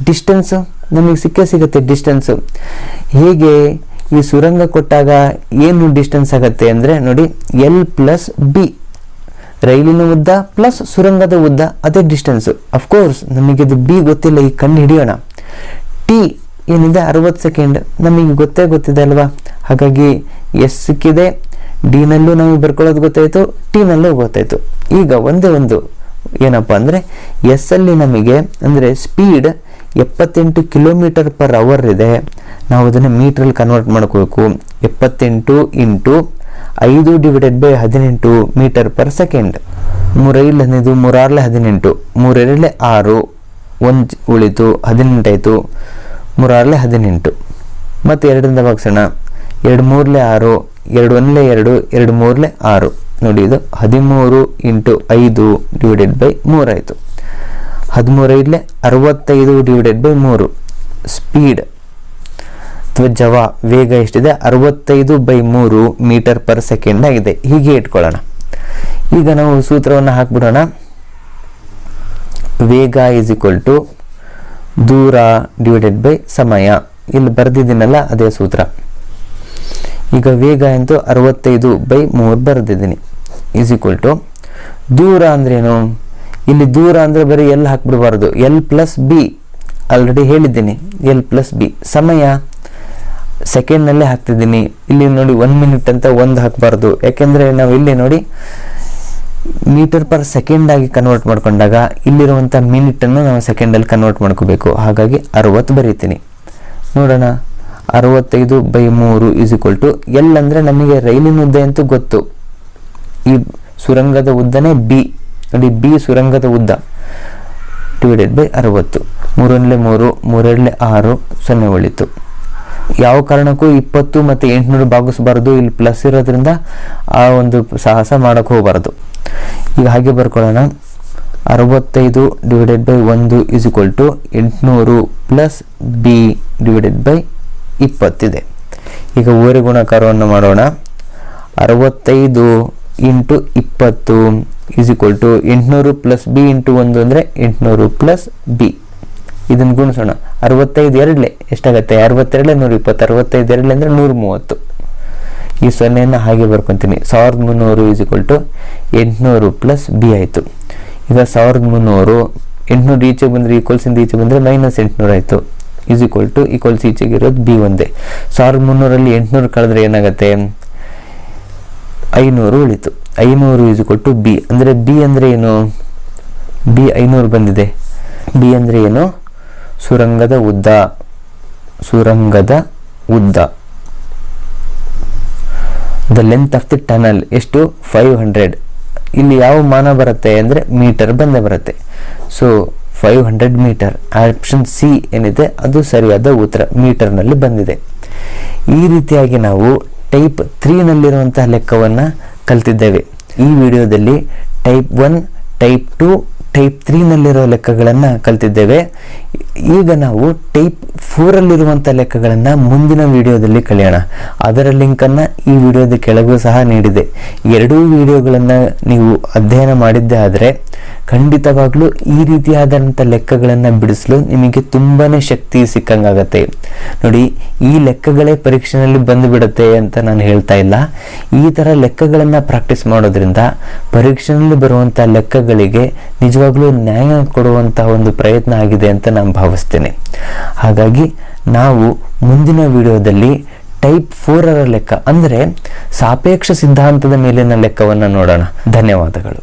ಡಿಸ್ಟೆನ್ಸ್ ನಮಗೆ ಸಿಗುತ್ತೆ. ಡಿಸ್ಟೆನ್ಸ್ ಹೇಗೆ, ಈ ಸುರಂಗ ಕೊಟ್ಟಾಗ ಏನು ಡಿಸ್ಟೆನ್ಸ್ ಆಗುತ್ತೆ ಅಂದರೆ ನೋಡಿ, L+B, ರೈಲಿನ ಉದ್ದ ಪ್ಲಸ್ ಸುರಂಗದ ಉದ್ದ, ಅದೇ ಡಿಸ್ಟೆನ್ಸ್. ಅಫ್ಕೋರ್ಸ್ ನಮಗೆ ಇದು ಬಿ ಗೊತ್ತಿಲ್ಲ, ಈಗ ಕಂಡು ಹಿಡಿಯೋಣ. ಟಿ ಏನಿದೆ 60 ಸೆಕೆಂಡ್, ನಮಗೆ ಗೊತ್ತಿದೆ ಅಲ್ವಾ. ಹಾಗಾಗಿ ಎಸ್ ಸಿಕ್ಕಿದೆ, ಡಿ ನಲ್ಲೂ ನಮಗೆ ಬರ್ಕೊಳ್ಳೋದು ಗೊತ್ತಾಯ್ತು, ಟಿ ನಲ್ಲೂ ಗೊತ್ತಾಯ್ತು. ಈಗ ಒಂದೇ ಒಂದು ಏನಪ್ಪ ಅಂದರೆ ಎಸ್ ಅಲ್ಲಿ ನಮಗೆ ಅಂದರೆ ಸ್ಪೀಡ್ 78 km/h ಇದೆ. ನಾವು ಅದನ್ನು ಮೀಟ್ರಲ್ಲಿ ಕನ್ವರ್ಟ್ ಮಾಡ್ಕೋಬೇಕು. 78 × 5 / 18 m/s. 3 5 15, 3 6 18, 3 2 6, 1 ಉಳಿತು 18 ಆಯಿತು, 3 6 18. ಮತ್ತು 2ರಿಂದ ಭಾಗಿಸೋಣ. 2 3 6, 2 1 2, 2 3 6. ನೋಡಿ, ಇದು 13 × 5 / 3 ಆಯಿತು. 13 65 / 3. ಸ್ಪೀಡ್ ಅಥವಾ ವೇಗ ಎಷ್ಟಿದೆ? 65/3 m/s ಆಗಿದೆ. ಹೀಗೆ ಇಟ್ಕೊಳ್ಳೋಣ. ಈಗ ನಾವು ಸೂತ್ರವನ್ನು ಹಾಕ್ಬಿಡೋಣ. ವೇಗ ಈಸ್ ಈಕ್ವಲ್ ಟು ದೂರ ಡಿವೈಡೆಡ್ ಬೈ ಸಮಯ. ಇಲ್ಲಿ ಬರೆದಿದ್ದೀನಲ್ಲ ಅದೇ ಸೂತ್ರ. ಈಗ ವೇಗ ಅಂತೂ 65/3 ಬರೆದಿದ್ದೀನಿ. ಈಸ್ ಈಕ್ವಲ್ ಟು ದೂರ ಅಂದ್ರೇನು? ಇಲ್ಲಿ ದೂರ ಅಂದರೆ ಬರೀ ಎಲ್ ಹಾಕ್ಬಿಡಬಾರ್ದು, L+B ಆಲ್ರೆಡಿ ಹೇಳಿದ್ದೀನಿ. L+B ಸಮಯ ಸೆಕೆಂಡ್ನಲ್ಲೇ ಹಾಕ್ತಿದ್ದೀನಿ. ಇಲ್ಲಿ ನೋಡಿ 1 ಮಿನಿಟ್ ಅಂತ 1 ಹಾಕಬಾರ್ದು, ಯಾಕೆಂದರೆ ನಾವು ಇಲ್ಲಿ ನೋಡಿ m/s ಆಗಿ ಕನ್ವರ್ಟ್ ಮಾಡ್ಕೊಂಡಾಗ ಇಲ್ಲಿರುವಂಥ ಮಿನಿಟನ್ನು ನಾವು ಸೆಕೆಂಡಲ್ಲಿ ಕನ್ವರ್ಟ್ ಮಾಡ್ಕೋಬೇಕು. ಹಾಗಾಗಿ 60 ಬರೀತೀನಿ. ನೋಡೋಣ, 65/3 ಈಸ್ ಈಕ್ವಲ್ ಟು ಎಲ್ ಅಂದರೆ ನಮಗೆ ರೈಲಿನ ಉದ್ದ ಅಂತೂ ಗೊತ್ತು. ಈ ಸುರಂಗದ ಉದ್ದನೇ ಬಿ ನೋಡಿ, ಬಿ ಸುರಂಗದ ಉದ್ದ ಡಿವೈಡೆಡ್ ಬೈ 60. 3 1 3, 3 2 6, 0 ಉಳಿತು. ಯಾವ ಕಾರಣಕ್ಕೂ 20 ಮತ್ತು 800 ಭಾಗಿಸಬಾರ್ದು. ಇಲ್ಲಿ ಪ್ಲಸ್ ಇರೋದ್ರಿಂದ ಆ ಒಂದು ಸಾಹಸ ಮಾಡೋಕ್ಕೆ ಹೋಗಬಾರ್ದು. ಈಗ ಹಾಗೆ ಬರ್ಕೊಳ್ಳೋಣ. 65 / 1 ಈಸ್ ಈಕ್ವಲ್ ಟು 800 + B / 20 ಇದೆ. ಈಗ ಓರೆ ಗುಣಾಕಾರವನ್ನು ಮಾಡೋಣ. 65 × 20 ಈಸ್ ಈಕ್ವಲ್ ಟು 800 + B × 1 ಅಂದರೆ 800 + B. ಇದನ್ನು ಗುಣಿಸೋಣ. 65 2 ಎಷ್ಟಾಗುತ್ತೆ? 62 120, 65 2 ಅಂದರೆ 130. ಈ 0ಯನ್ನು ಹಾಗೆ ಬರ್ಕೊತೀನಿ. 1300 ಈಸ್ ಈಕ್ವಲ್ ಟು 800 + B ಆಯಿತು. ಈಗ 1300, 800 ಈಚೆ ಬಂದರೆ ಈಕ್ವಲ್ಸಿಂದ ಈಚೆ ಬಂದರೆ -800 ಆಯಿತು. ಈಸ್ ಈಕ್ವಲ್ ಟು ಈಕ್ವಲ್ಸ್ ಈಚೆಗೆ ಇರೋದು B ಒಂದೇ. 1300ರಲ್ಲಿ 800 ಕಳೆದ್ರೆ ಏನಾಗುತ್ತೆ? 500 ಉಳಿತು. 500 ಈಸ್ ಈಕ್ವಲ್ ಟು B ಅಂದರೆ B ಅಂದರೆ ಏನು? B 500 ಬಂದಿದೆ. B ಅಂದರೆ ಏನು? ಸುರಂಗದ ಉದ್ದ. ಸುರಂಗದ ಉದ್ದ, the length of the tunnel ಎಷ್ಟು? 500. ಇಲ್ಲಿ ಯಾವ ಮಾನ ಬರುತ್ತೆ ಅಂದರೆ ಮೀಟರ್ ಬಂದೇ ಬರುತ್ತೆ. So 500 metre. ಆಪ್ಷನ್ ಸಿ ಏನಿದೆ ಅದು ಸರಿಯಾದ ಉತ್ತರ, ಮೀಟರ್ನಲ್ಲಿ ಬಂದಿದೆ. ಈ ರೀತಿಯಾಗಿ ನಾವು ಟೈಪ್ 3ನಲ್ಲಿರುವಂತಹ ಲೆಕ್ಕವನ್ನು ಕಲ್ತಿದ್ದೇವೆ. ಈ ವಿಡಿಯೋದಲ್ಲಿ ಟೈಪ್ 1, ಟೈಪ್ 2, ಟೈಪ್ 3ನಲ್ಲಿರೋ ಲೆಕ್ಕಗಳನ್ನು ಕಲ್ತಿದ್ದೇವೆ. ಈಗ ನಾವು ಟೈಪ್ 4ಅಲ್ಲಿರುವಂಥ ಲೆಕ್ಕಗಳನ್ನು ಮುಂದಿನ ವಿಡಿಯೋದಲ್ಲಿ ಕಲಿಯೋಣ. ಅದರ ಲಿಂಕನ್ನು ಈ ವಿಡಿಯೋದ ಕೆಳಗೂ ಸಹ ನೀಡಿದೆ. ಎರಡೂ ವಿಡಿಯೋಗಳನ್ನು ನೀವು ಅಧ್ಯಯನ ಮಾಡಿದ್ದೇ ಆದರೆ ಖಂಡಿತವಾಗ್ಲೂ ಈ ರೀತಿಯಾದಂಥ ಲೆಕ್ಕಗಳನ್ನು ಬಿಡಿಸಲು ನಿಮಗೆ ತುಂಬಾ ಶಕ್ತಿ ಸಿಕ್ಕಂಗಾಗತ್ತೆ. ನೋಡಿ, ಈ ಲೆಕ್ಕಗಳೇ ಪರೀಕ್ಷೆಯಲ್ಲಿ ಬಂದುಬಿಡುತ್ತೆ ಅಂತ ನಾನು ಹೇಳ್ತಾ ಇಲ್ಲ. ಈ ಥರ ಲೆಕ್ಕಗಳನ್ನು ಪ್ರಾಕ್ಟೀಸ್ ಮಾಡೋದ್ರಿಂದ ಪರೀಕ್ಷೆಯಲ್ಲಿ ಬರುವಂಥ ಲೆಕ್ಕಗಳಿಗೆ ನಿಜವಾಗ್ಲೂ ನ್ಯಾಯ ಕೊಡುವಂತಹ ಒಂದು ಪ್ರಯತ್ನ ಆಗಿದೆ ಅಂತ ನಾನು ಭಾವಿಸ್ತೇನೆ. ಹಾಗಾಗಿ ನಾವು ಮುಂದಿನ ವಿಡಿಯೋದಲ್ಲಿ ಟೈಪ್ 4ರ ಲೆಕ್ಕ ಅಂದರೆ ಸಾಪೇಕ್ಷ ಸಿದ್ಧಾಂತದ ಮೇಲಿನ ಲೆಕ್ಕವನ್ನು ನೋಡೋಣ. ಧನ್ಯವಾದಗಳು.